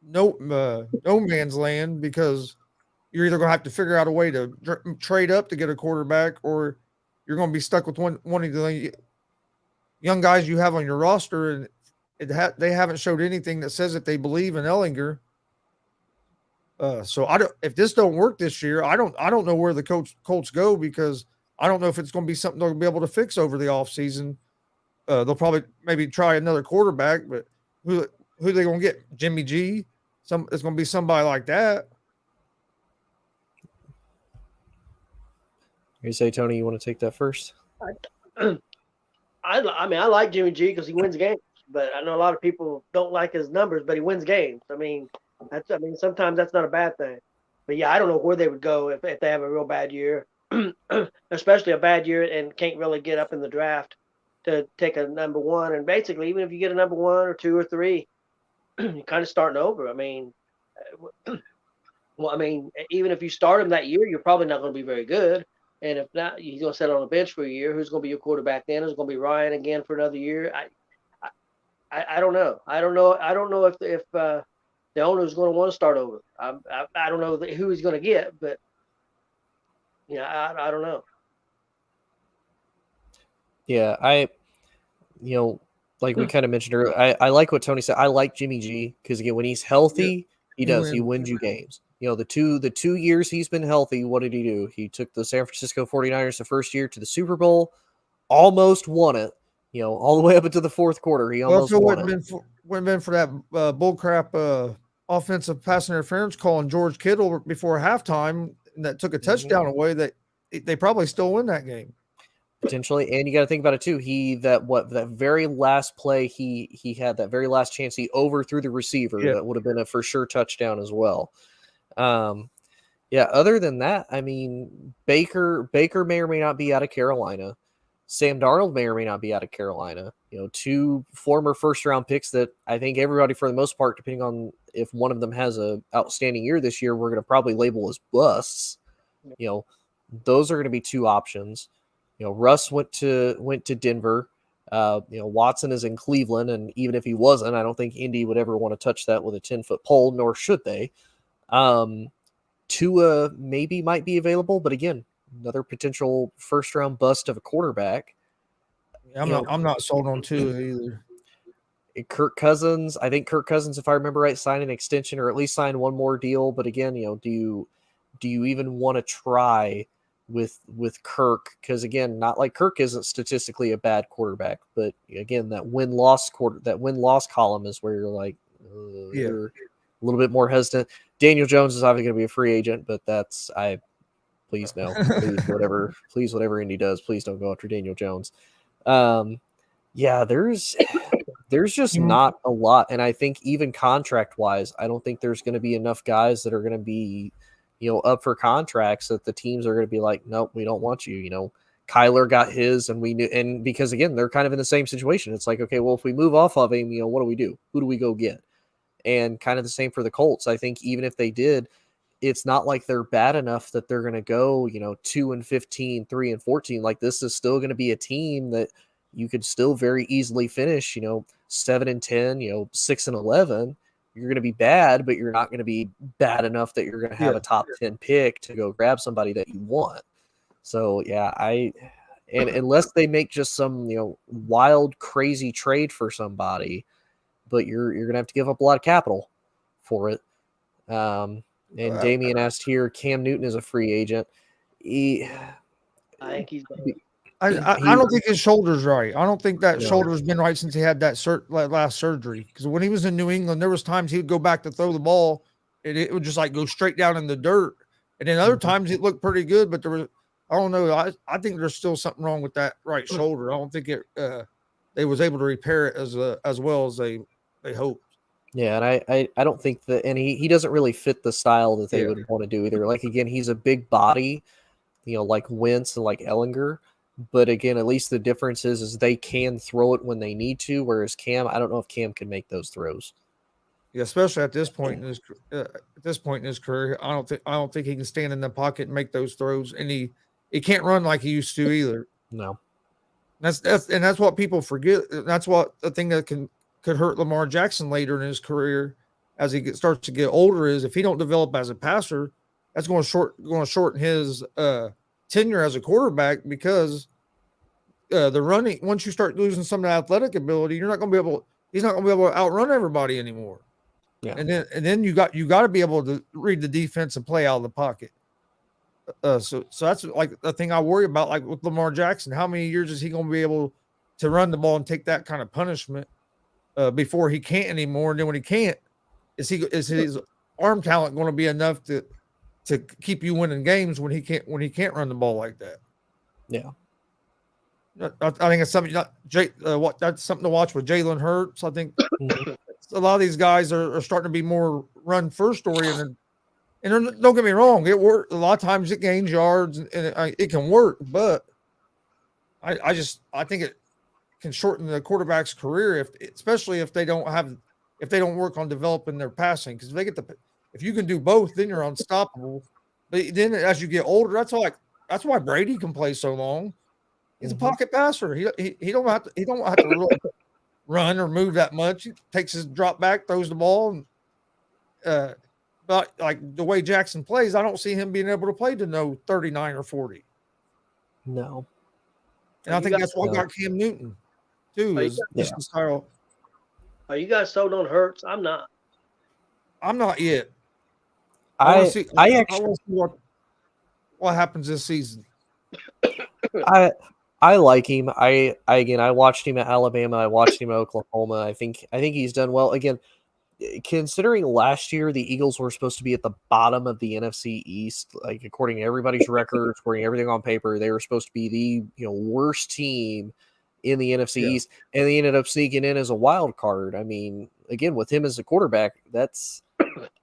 no man's land because you're either going to have to figure out a way to trade up to get a quarterback, or you're going to be stuck with one of the young guys you have on your roster, and they haven't showed anything that says that they believe in Ellinger. So if this don't work this year, I don't know where the Colts go, because I don't know if it's going to be something they'll be able to fix over the offseason. They'll probably maybe try another quarterback, but who are they going to get? Jimmy G? It's going to be somebody like that. You say, Tony, you want to take that first? I like Jimmy G because he wins games, but I know a lot of people don't like his numbers, but he wins games. Sometimes that's not a bad thing. But yeah, I don't know where they would go if they have a real bad year, especially a bad year and can't really get up in the draft to take a number 1. And basically, even if you get a number 1 or 2 or 3, you're kind of starting over. Even if you start him that year, you're probably not going to be very good. And if not, he's going to sit on the bench for a year. Who's going to be your quarterback then? Who's going to be Ryan again for another year? I don't know. I don't know. I don't know if the owner is going to want to start over. I don't know who he's going to get, but I don't know. Yeah, like we kind of mentioned earlier, I like what Tony said. I like Jimmy G because again, when he's healthy, he wins you games. The 2 years he's been healthy, what did he do? He took the San Francisco 49ers the first year to the Super Bowl, almost won it. All the way up into the fourth quarter, he almost won it. Wouldn't been for that bullcrap offensive pass interference call on George Kittle before halftime that took a touchdown away, that they probably still win that game. Potentially, and you got to think about it too. That very last play he had, that very last chance, he overthrew the receiver. That would have been a for sure touchdown as well. Other than that, I mean, Baker may or may not be out of Carolina. Sam Darnold may or may not be out of Carolina. 2 former first round picks that I think everybody, for the most part, depending on if one of them has a outstanding year this year, we're going to probably label as busts. Those are going to be 2 options. Russ went to Denver. Watson is in Cleveland, and even if he wasn't, I don't think Indy would ever want to touch that with a 10-foot pole, nor should they. Tua maybe might be available, but again, another potential first-round bust of a quarterback. I'm not sold on Tua either. Kirk Cousins, I think Kirk Cousins, if I remember right, signed an extension or at least signed one more deal. But again, do you even want to try with Kirk? Because again, not like Kirk isn't statistically a bad quarterback, but again, that win-loss column is where you're like, you're a little bit more hesitant. Daniel Jones is obviously going to be a free agent, but please no, please whatever Indy does, please don't go after Daniel Jones. There's just not a lot, and I think even contract-wise, I don't think there's going to be enough guys that are going to be up for contracts that the teams are going to be like, nope, we don't want you. Kyler got his, and we knew, and because again, they're kind of in the same situation. It's like, okay, well, if we move off of him, what do we do? Who do we go get? And kind of the same for the Colts. I think even if they did, it's not like they're bad enough that they're going to go, 2-15, 3-14. Like, this is still going to be a team that you could still very easily finish, 7-10, 6-11. You're going to be bad, but you're not going to be bad enough that you're going to have a top 10 pick to go grab somebody that you want. So and unless they make just some, wild, crazy trade for somebody, but you're going to have to give up a lot of capital for it. And Damian asked here, Cam Newton is a free agent. I think he's I don't think his shoulder's right. I don't think that shoulder's been right since he had that last surgery. Because when he was in New England, there was times he would go back to throw the ball, and it would just like go straight down in the dirt. And then other times it looked pretty good, but I don't know. I think there's still something wrong with that right shoulder. I don't think they was able to repair it as well as they hoped. Yeah, and I don't think that, and he doesn't really fit the style that they would want to do either. Like, again, he's a big body, like Wentz and like Ellinger. But again, at least the difference is they can throw it when they need to, whereas Cam, I don't know if Cam can make those throws. Yeah, especially at this point in his career, I don't think he can stand in the pocket and make those throws, and he can't run like he used to either. No, that's what people forget. That's what the thing that could hurt Lamar Jackson later in his career as he starts to get older is if he don't develop as a passer, that's going to shorten his tenure as a quarterback, because the running, once you start losing some of the athletic ability, he's not going to be able to outrun everybody anymore. Yeah. And then you got to be able to read the defense and play out of the pocket. So that's like the thing I worry about, like with Lamar Jackson. How many years is he going to be able to run the ball and take that kind of punishment before he can't anymore? And then when he can't, is his arm talent going to be enough to keep you winning games when he can't run the ball like that? Yeah, I think it's something. That's something to watch with Jalen Hurts. I think a lot of these guys are starting to be more run first oriented. And don't get me wrong, it works. A lot of times it gains yards and it can work, but I think it can shorten the quarterback's career especially if they don't work on developing their passing. Because if you can do both, then you're unstoppable. But then as you get older, that's why Brady can play so long. He's a pocket passer. He don't have to run or move that much. He takes his drop back, throws the ball. And, but like the way Jackson plays, I don't see him being able to play to no 39 or 40. No. And I think that's what no. got Cam Newton too, is just the style. Are you guys sold on Hurts? I'm not. I'm not yet. I want to see actually what happens this season. I like him. I watched him at Alabama. I watched him at Oklahoma. I think he's done well. Again, considering last year the Eagles were supposed to be at the bottom of the NFC East, like according to everybody's records, according to everything on paper, they were supposed to be the worst team in the NFC East, and they ended up sneaking in as a wild card. I mean, again, with him as a quarterback,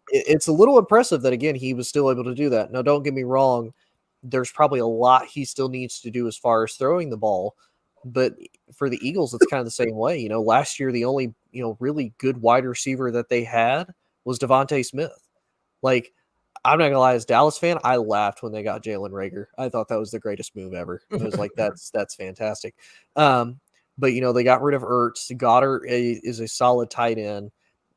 it's a little impressive that again he was still able to do that. Now, don't get me wrong, there's probably a lot he still needs to do as far as throwing the ball, but for the Eagles, it's kind of the same way. Last year the only really good wide receiver that they had was Devontae Smith. Like, I'm not gonna lie, as a Dallas fan, I laughed when they got Jalen Reagor. I thought that was the greatest move ever. It was like that's fantastic. But they got rid of Ertz. Goddard is a solid tight end,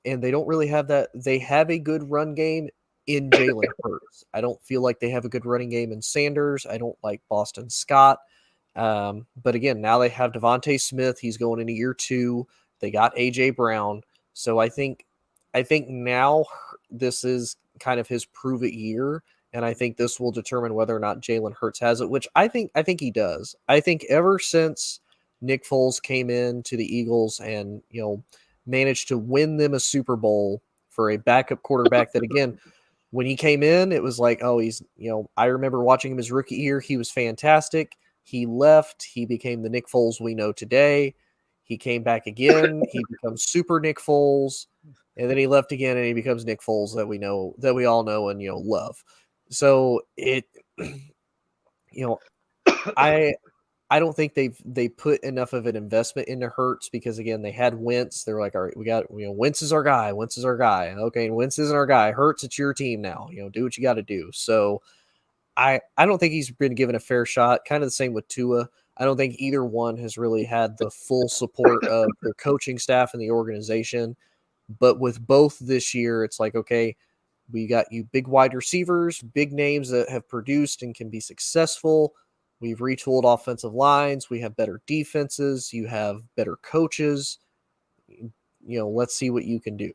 and they don't really have that. They have a good run game in Jalen Hurts. I don't feel like they have a good running game in Sanders. I don't like Boston Scott. But again, now they have Devontae Smith. He's going into year 2. They got AJ Brown. So I think now this is kind of his prove it year. And I think this will determine whether or not Jalen Hurts has it, which I think he does. I think ever since Nick Foles came in to the Eagles and, managed to win them a Super Bowl for a backup quarterback that, again, when he came in, it was like, oh, he's, I remember watching him his rookie year. He was fantastic. He left. He became the Nick Foles we know today. He came back again. He becomes super Nick Foles. And then he left again and he becomes Nick Foles that we all know and, love. So I don't think they put enough of an investment into Hurts because, again, they had Wentz. They're like, all right, we got, Wentz is our guy. Wentz is our guy. Okay, Wentz isn't our guy. Hurts, it's your team now. Do what you got to do. So I don't think he's been given a fair shot. Kind of the same with Tua. I don't think either one has really had the full support of their coaching staff and the organization. But with both this year, it's like, okay, we got you big wide receivers, big names that have produced and can be successful. We've retooled offensive lines. We have better defenses. You have better coaches. Let's see what you can do.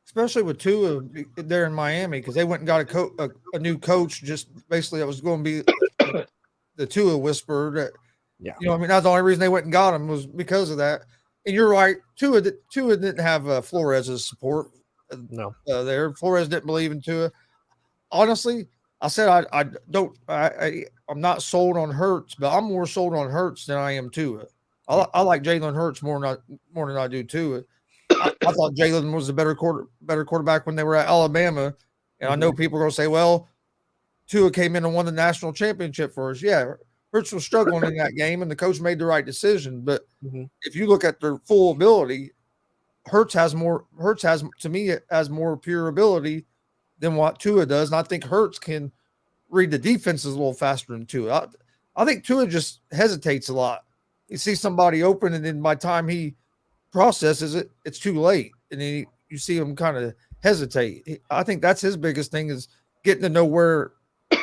Especially with Tua there in Miami, because they went and got a new coach. Just basically, that was going to be the Tua whisperer. That, that's the only reason they went and got him was because of that. And you're right, Tua didn't have Flores' support. No, there Flores didn't believe in Tua. Honestly, I said I'm not sold on Hurts, but I'm more sold on Hurts than I am Tua. I like Jalen Hurts more than I do Tua. I thought Jalen was the better quarterback when they were at Alabama, and I know people are going to say, "Well, Tua came in and won the national championship for us." Yeah, Hurts was struggling in that game, and the coach made the right decision. But if you look at their full ability, Hurts has more pure ability than what Tua does, and I think Hurts can read the defenses a little faster than Tua. I think Tua just hesitates a lot. You see somebody open, and then by the time he processes it, it's too late, and then you see him kind of hesitate. I think that's his biggest thing is getting to know where,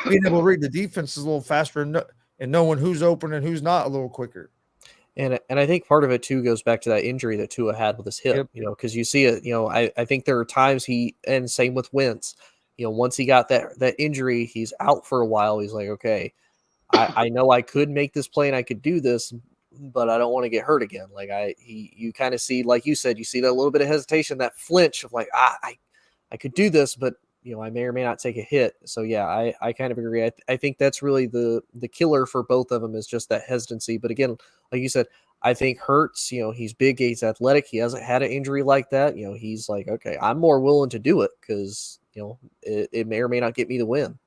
being able to read the defenses a little faster and knowing who's open and who's not a little quicker. And I think part of it too goes back to that injury that Tua had with his hip, because you see it, I think there are times and same with Wentz, once he got that injury, he's out for a while. He's like, okay, I know I could make this play and I could do this, but I don't want to get hurt again. Like you kind of see, like you said, you see that little bit of hesitation, that flinch of like, I could do this, but I may or may not take a hit. So yeah, I kind of agree. I think that's really the killer for both of them is just that hesitancy. But again, like you said, I think Hurts, he's big, he's athletic. He hasn't had an injury like that. He's like, okay, I'm more willing to do it because, it may or may not get me the win.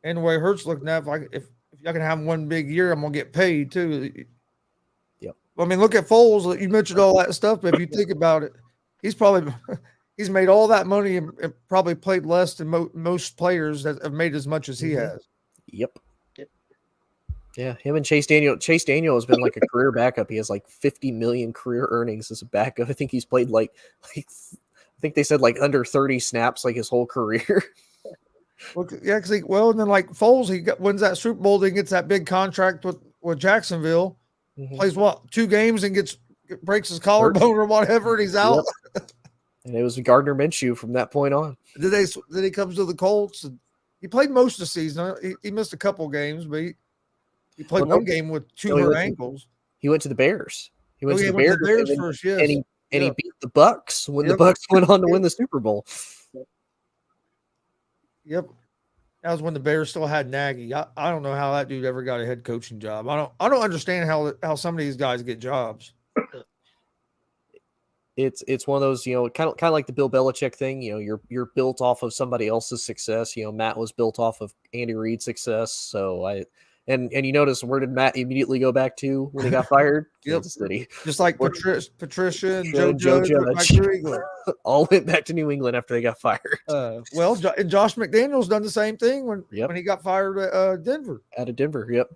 And the way Hurts looking at, if I can have one big year, I'm going to get paid too. Yep. I mean, look at Foles. You mentioned all that stuff, but if you think about it, he's made all that money and probably played less than most players that have made as much as he has. Yep. Yeah, him and Chase Daniel. Chase Daniel has been like a career backup. He has like 50 million career earnings as a backup. I think he's played like I think they said like under 30 snaps like his whole career. Well, yeah, because and then like Foles, wins that Super Bowl, then gets that big contract with Jacksonville, plays 2 games and breaks his collarbone or whatever, and he's out. Yep. And it was Gardner Minshew from that point on. Then he comes to the Colts, and he played most of the season. He missed a couple games, but he played one game with 2 hurt ankles. He went to the Bears. He went to the Bears first, yes. And he beat the Bucks when the Bucks went on to win the Super Bowl. Yep. That was when the Bears still had Nagy. I don't know how that dude ever got a head coaching job. I don't understand how some of these guys get jobs. It's one of those, kind of like the Bill Belichick thing. You're built off of somebody else's success. Matt was built off of Andy Reid's success. So and you notice, where did Matt immediately go back to when he got fired? Kansas City. Just like Patricia and Joe Judge. All went back to New England after they got fired. And Josh McDaniels done the same thing when he got fired at Denver. Out of Denver, yep.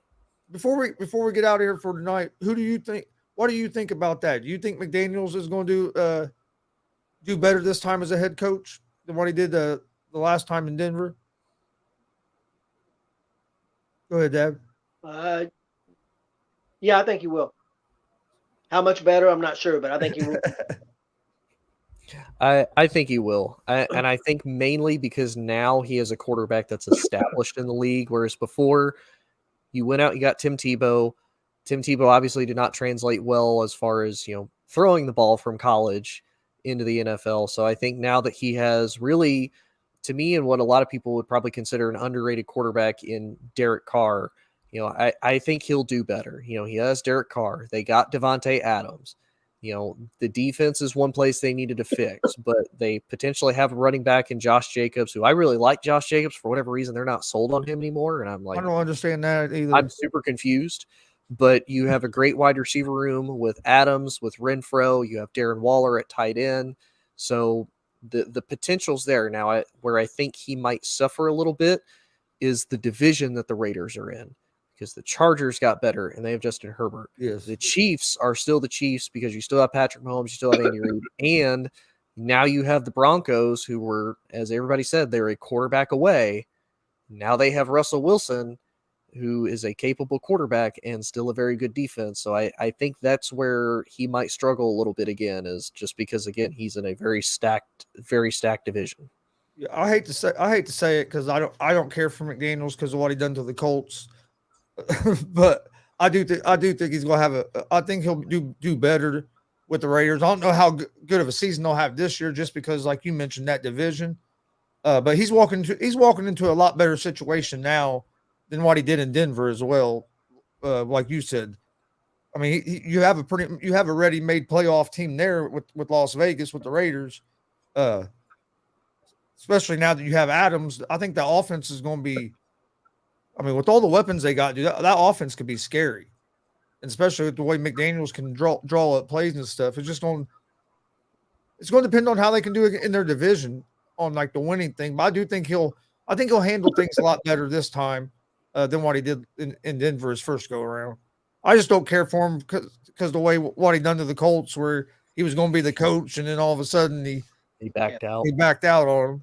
Before we get out of here for tonight, what do you think about that? Do you think McDaniels is going to do better this time as a head coach than what he did the last time in Denver? Go ahead, Dad. Yeah, I think he will. How much better, I'm not sure, but I think he will. I think he will. And I think mainly because now he has a quarterback that's established in the league, whereas before you went out, you got Tim Tebow. Tim Tebow obviously did not translate well as far as, throwing the ball from college into the NFL. So I think now that he has really, to me, and what a lot of people would probably consider an underrated quarterback in Derek Carr, I think he'll do better. He has Derek Carr. They got Devontae Adams. The defense is one place they needed to fix, but they potentially have a running back in Josh Jacobs, who I really like. Josh Jacobs, for whatever reason, they're not sold on him anymore. And I'm like, I don't understand that either. I'm super confused. But you have a great wide receiver room with Adams, with Renfro. You have Darren Waller at tight end. So the potential's there. Now, where I think he might suffer a little bit is the division that the Raiders are in, because the Chargers got better and they have Justin Herbert. Yes. The Chiefs are still the Chiefs because you still have Patrick Mahomes, you still have Andy Reid, and now you have the Broncos, who were, as everybody said, they're a quarterback away. Now they have Russell Wilson, who is a capable quarterback and still a very good defense. So I think that's where he might struggle a little bit again, is just because, again, he's in a very stacked division. Yeah, I hate to say it, because I don't care for McDaniels because of what he done to the Colts, but I do think he's going to have I think he'll do better with the Raiders. I don't know how good of a season they'll have this year, just because, like you mentioned, that division. But he's walking into a lot better situation now than what he did in Denver as well. Like you said, I mean, you have a ready-made playoff team there with Las Vegas, with the Raiders. Especially now that you have Adams, I think the offense is going to be, I mean, with all the weapons they got, dude, that offense could be scary. And especially with the way McDaniels can draw up plays and stuff. It's going to depend on how they can do it in their division on like the winning thing. But I think he'll handle things a lot better this time than what he did in Denver his first go around. I just don't care for him because the way what he done to the Colts, where he was going to be the coach, and then all of a sudden he backed out. He backed out on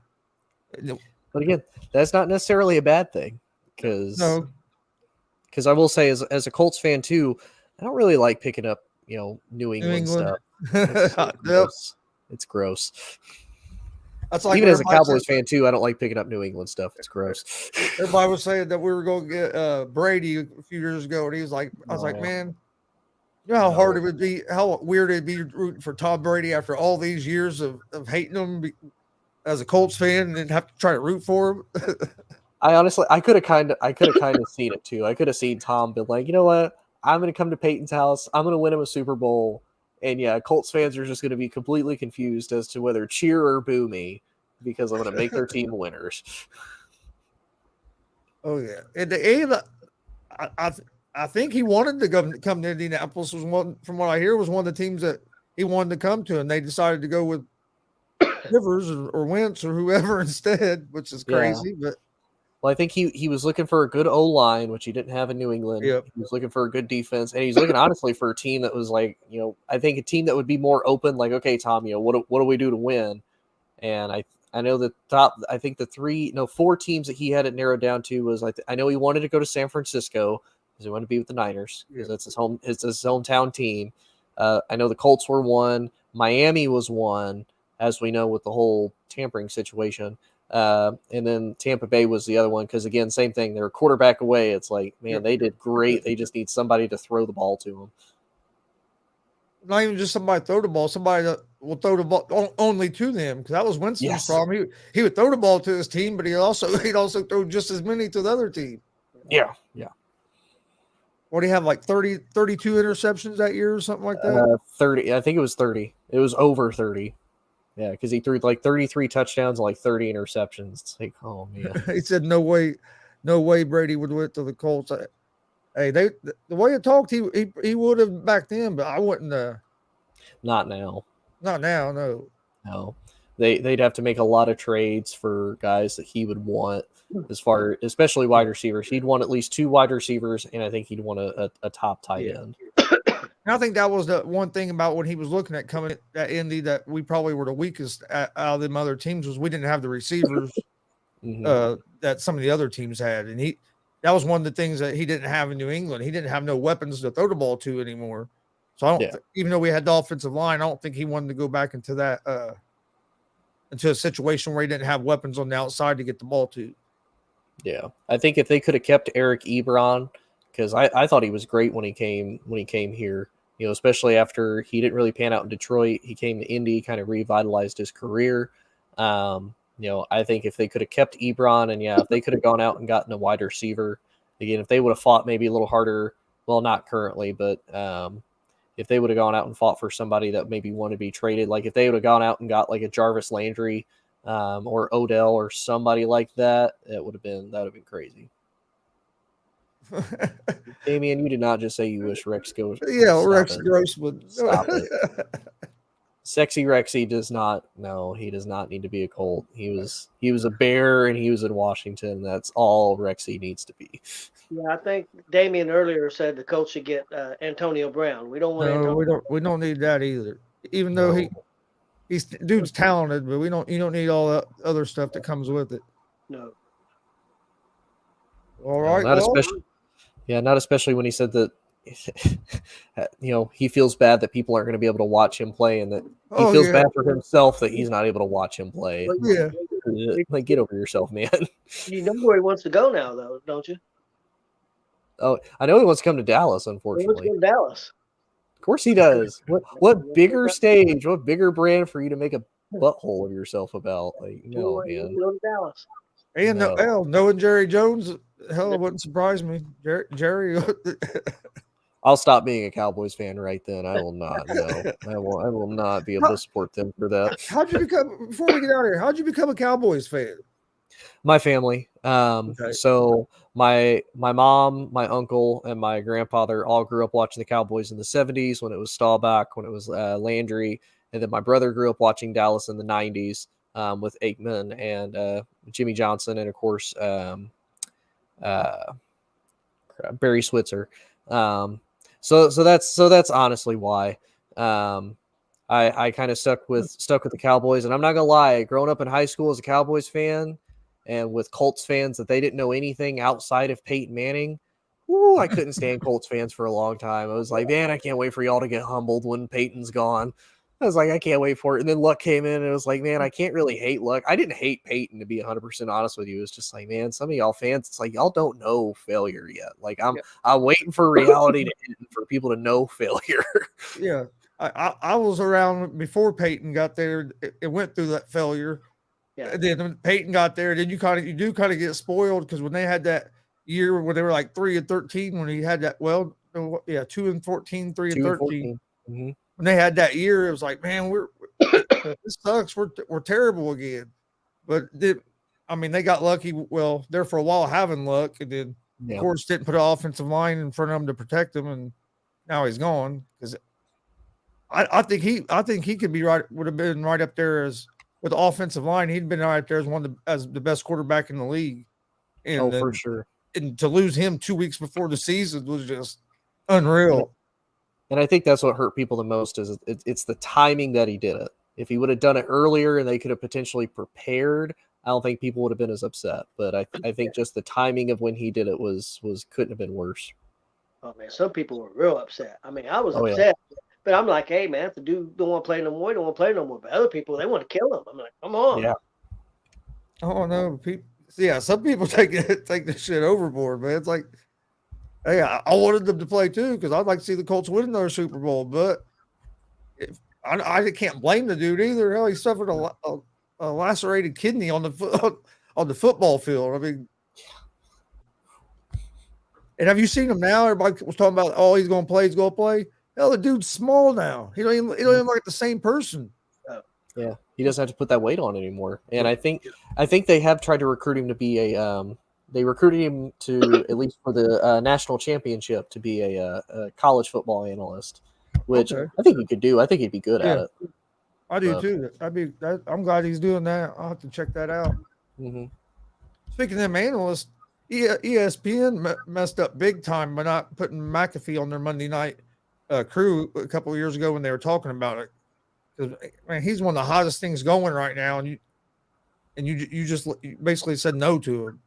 him. But again, that's not necessarily a bad thing, because I will say, as a Colts fan too, I don't really like picking up New England stuff. It's gross. That's like, even as a Cowboys fan too, I don't like picking up New England stuff. It's gross. Everybody was saying that we were going to get Brady a few years ago, and he was like, I was like, man, you know how hard it would be, how weird it'd be rooting for Tom Brady after all these years of hating him as a Colts fan, and then have to try to root for him. I could have kind of seen it too. I could have seen Tom be like, you know what, I'm going to come to Peyton's house, I'm going to win him a Super Bowl. And yeah, Colts fans are just going to be completely confused as to whether cheer or boo me, because I'm going to make their team winners. Oh yeah, and I think he wanted to come to Indianapolis. From what I hear, was one of the teams that he wanted to come to, and they decided to go with Rivers or Wentz or whoever instead, which is crazy. Yeah. Well, I think he was looking for a good O line, which he didn't have in New England. Yep. He was looking for a good defense, and he's looking honestly for a team that was like, I think a team that would be more open. Like, okay, Tom, what do we do to win? And I know the top. I think the 4 teams that he had it narrowed down to was I know he wanted to go to San Francisco because he wanted to be with the Niners because that's his home. It's his hometown team. I know the Colts were one. Miami was one, as we know with the whole tampering situation. And then Tampa Bay was the other one because, again, same thing. They're a quarterback away. It's like, man, they did great. They just need somebody to throw the ball to them. Not even just somebody throw the ball, somebody that will throw the ball only to them, because that was Winston's problem. He would throw the ball to his team, but he'd also throw just as many to the other team. Yeah. What do you have, like 32 interceptions that year or something like that? 30. I think it was 30. It was over 30. Yeah, because he threw like 33 touchdowns and like 30 interceptions. It's like, oh man. He said, no way Brady would went to the Colts. Hey, the way it talked, he would have back then, but I wouldn't. Not now. Not now, no. No, they'd have to make a lot of trades for guys that he would want, especially wide receivers. He'd want at least 2 wide receivers, and I think he'd want a top tight end. And I think that was the one thing about when he was looking at coming at Indy that we probably were the weakest out of them other teams was we didn't have the receivers that some of the other teams had, and that was one of the things that he didn't have in New England. He didn't have no weapons to throw the ball to anymore. So I don't, even though we had the offensive line, I don't think he wanted to go back into that into a situation where he didn't have weapons on the outside to get the ball to. Yeah, I think if they could have kept Eric Ebron, because I thought he was great when he came here. Especially after he didn't really pan out in Detroit, he came to Indy, kind of revitalized his career. I think if they could have kept Ebron and if they could have gone out and gotten a wide receiver, again, if they would have fought maybe a little harder, well, not currently, but if they would have gone out and fought for somebody that maybe wanted to be traded, like if they would have gone out and got like a Jarvis Landry or Odell or somebody like that, that would have been crazy. Damian, you did not just say you wish Rex goes. Yeah, Rex Grossman. Stop it. Sexy Rexy does not. No, he does not need to be a Colt. He was a Bear and he was in Washington. That's all Rexy needs to be. Yeah, I think Damian earlier said the Colts should get Antonio Brown. We don't want. No, we don't need that either. Even though he's dude's talented, but you don't need all that other stuff that comes with it. No. All right. Not especially when he said that. He feels bad that people aren't going to be able to watch him play, and that he feels bad for himself that he's not able to watch him play. Yeah, like get over yourself, man. You know where he wants to go now, though, don't you? Oh, I know he wants to come to Dallas. Unfortunately, he wants to go to Dallas. Of course he does. What bigger stage? What bigger brand for you to make a butthole of yourself about? Like, no, man. Go to Dallas. And knowing Jerry Jones, hell, it wouldn't surprise me. Jerry. I'll stop being a Cowboys fan right then. I will not. No, I will not be able to support them for that. How'd you become? Before we get out of here, how'd you become a Cowboys fan? My family. So my mom, my uncle, and my grandfather all grew up watching the Cowboys in the 70s when it was Staubach, when it was Landry, and then my brother grew up watching Dallas in the 90s with Aikman and Jimmy Johnson, and of course Barry Switzer. So that's honestly why I kind of stuck with the Cowboys. And I'm not gonna lie, growing up in high school as a Cowboys fan and with Colts fans that they didn't know anything outside of Peyton Manning, I couldn't stand Colts fans for a long time. I was like, man, I can't wait for y'all to get humbled when Peyton's gone. I was like, I can't wait for it. And then Luck came in and it was like, man, I can't really hate Luck. I didn't hate Peyton, to be 100% honest with you. It's just like, man, some of y'all fans, it's like, y'all don't know failure yet. Like I'm waiting for reality to end for people to know failure. Yeah. I was around before Peyton got there. It went through that failure. Yeah. And then when Peyton got there, then you do kind of get spoiled, because when they had that year where they were like 3-13, when he had that, 2-14, 3-13. Mm-hmm. When they had that year, it was like, man, this sucks. We're terrible again. But they got lucky. Well, there for a while having luck, and then of course didn't put an offensive line in front of him to protect him, and now he's gone. Because I think he could be would have been right up there as with the offensive line. He'd been right up there as as the best quarterback in the league. And for sure. And to lose him 2 weeks before the season was just unreal. And I think that's what hurt people the most is it's the timing that he did it. If he would have done it earlier and they could have potentially prepared, I don't think people would have been as upset. But I think just the timing of when he did it was couldn't have been worse. Oh man, some people were real upset. I mean, I was Oh, yeah. upset, but I'm like, hey man, if the dude don't want to play no more, he don't want to play no more. But other people, they want to kill him. I'm like, come on. Yeah. Oh no, people. Yeah, some people take this shit overboard, man. It's like, hey, I wanted them to play too because I'd like to see the Colts win another Super Bowl, but I can't blame the dude either. Hell, he suffered a lacerated kidney on the football field. I mean, and have you seen him now? Everybody was talking about, oh, he's going to play. He's going to play. Hell, the dude's small now. He don't even look like the same person. Yeah, he doesn't have to put that weight on anymore. And I think they have tried to recruit him to be they recruited him to at least for the national championship to be a college football analyst, which Okay. I think he could do. I think he'd be good at it. I do too. I'm glad he's doing that. I'll have to check that out. Mm-hmm. Speaking of them analysts, ESPN messed up big time by not putting McAfee on their Monday night crew a couple of years ago when they were talking about it. Because man, he's one of the hottest things going right now, and you just basically said no to him.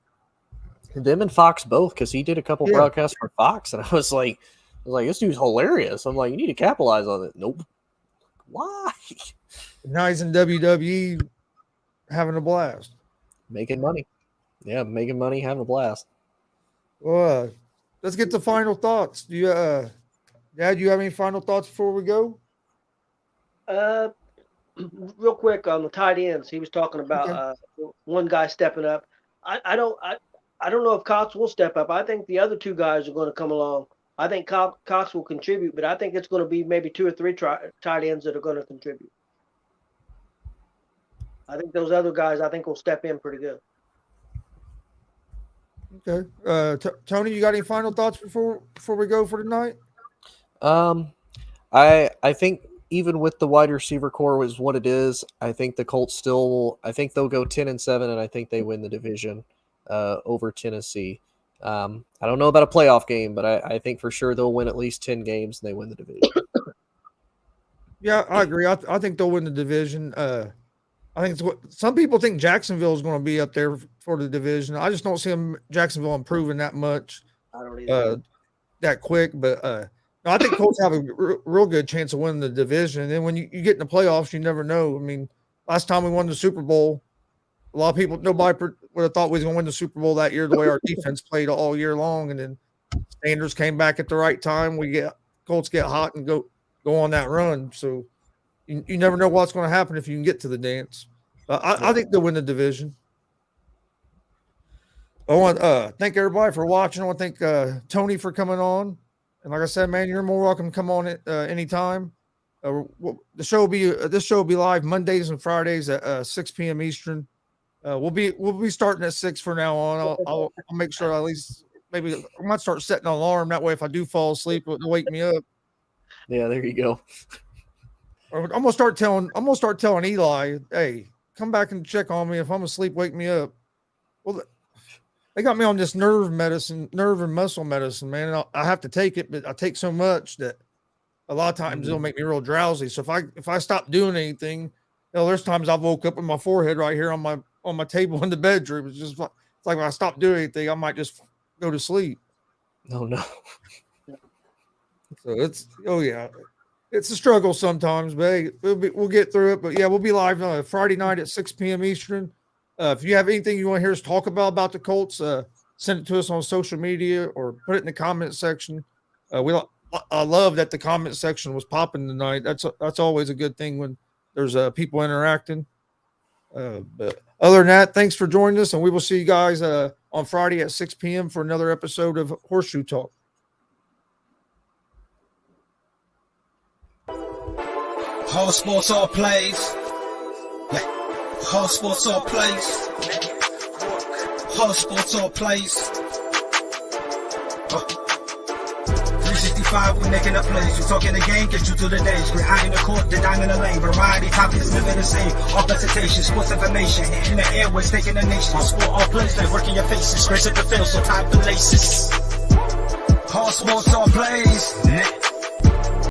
Them and Fox both, because he did a couple broadcasts for Fox, and I was like, this dude's hilarious. I'm like, you need to capitalize on it. Nope. Why? Now he's in WWE having a blast. Making money. Yeah, making money, having a blast. Well, let's get to final thoughts. Do you, Dad, do you have any final thoughts before we go? Real quick on the tight ends, he was talking about one guy stepping up. I don't know if Cox will step up. I think the other two guys are going to come along. I think Cox will contribute, but I think it's going to be maybe 2 or 3 tight ends that are going to contribute. I think those other guys, will step in pretty good. Okay. Tony, you got any final thoughts before we go for tonight? I think even with the wide receiver core is what it is, I think the Colts I think they'll go 10-7, and I think they win the division over Tennessee. I don't know about a playoff game, but I think for sure they'll win at least 10 games and they win the division. Yeah, I agree. I think they'll win the division. I think it's what some people think Jacksonville is going to be up there for the division. I just don't see Jacksonville improving that much. I don't either. That quick, but no, I think Colts have a real good chance of winning the division. And then when you get in the playoffs, you never know. I mean, last time we won the Super Bowl, a lot of people, nobody would have thought we was going to win the Super Bowl that year the way our defense played all year long. And then Sanders came back at the right time. Colts get hot and go on that run. So you never know what's going to happen if you can get to the dance. I think they'll win the division. I want to thank everybody for watching. I want to thank Tony for coming on. And like I said, man, you're more welcome to come on it anytime. This show will be live Mondays and Fridays at 6 p.m. Eastern. We'll be starting at 6 from now on. I'll make sure at least maybe I might start setting an alarm that way. If I do fall asleep, it'll wake me up. Yeah, there you go. I'm gonna start telling Eli, hey, come back and check on me. If I'm asleep, wake me up. Well, they got me on this nerve and muscle medicine, man. I have to take it, but I take so much that a lot of times it'll make me real drowsy. So if I stop doing anything, there's times I've woke up with my forehead right here on my table in the bedroom. It's just it's like when I stop doing anything, I might just go to sleep. Oh no. So it's a struggle sometimes, but hey, we'll get through it. But yeah, we'll be live Friday night at 6 p.m. Eastern. If you have anything you want to hear us talk about the Colts, send it to us on social media or put it in the comment section. I love that the comment section was popping tonight. That's always a good thing when there's people interacting. But other than that, thanks for joining us, and we will see you guys on Friday at 6 p.m. for another episode of Horseshoe Talk. Whole sports all plays. Whole sports all plays. Whole sports all plays. 365, we making a place. We talking the game, get you through the days. We're high in the court, the dime in the lane. Variety topics, living the same. All presentation, sports information. In the airways, taking the nation. All sport, all plays, they work in your faces. Grace at the field, so tie the laces. All sports, all plays.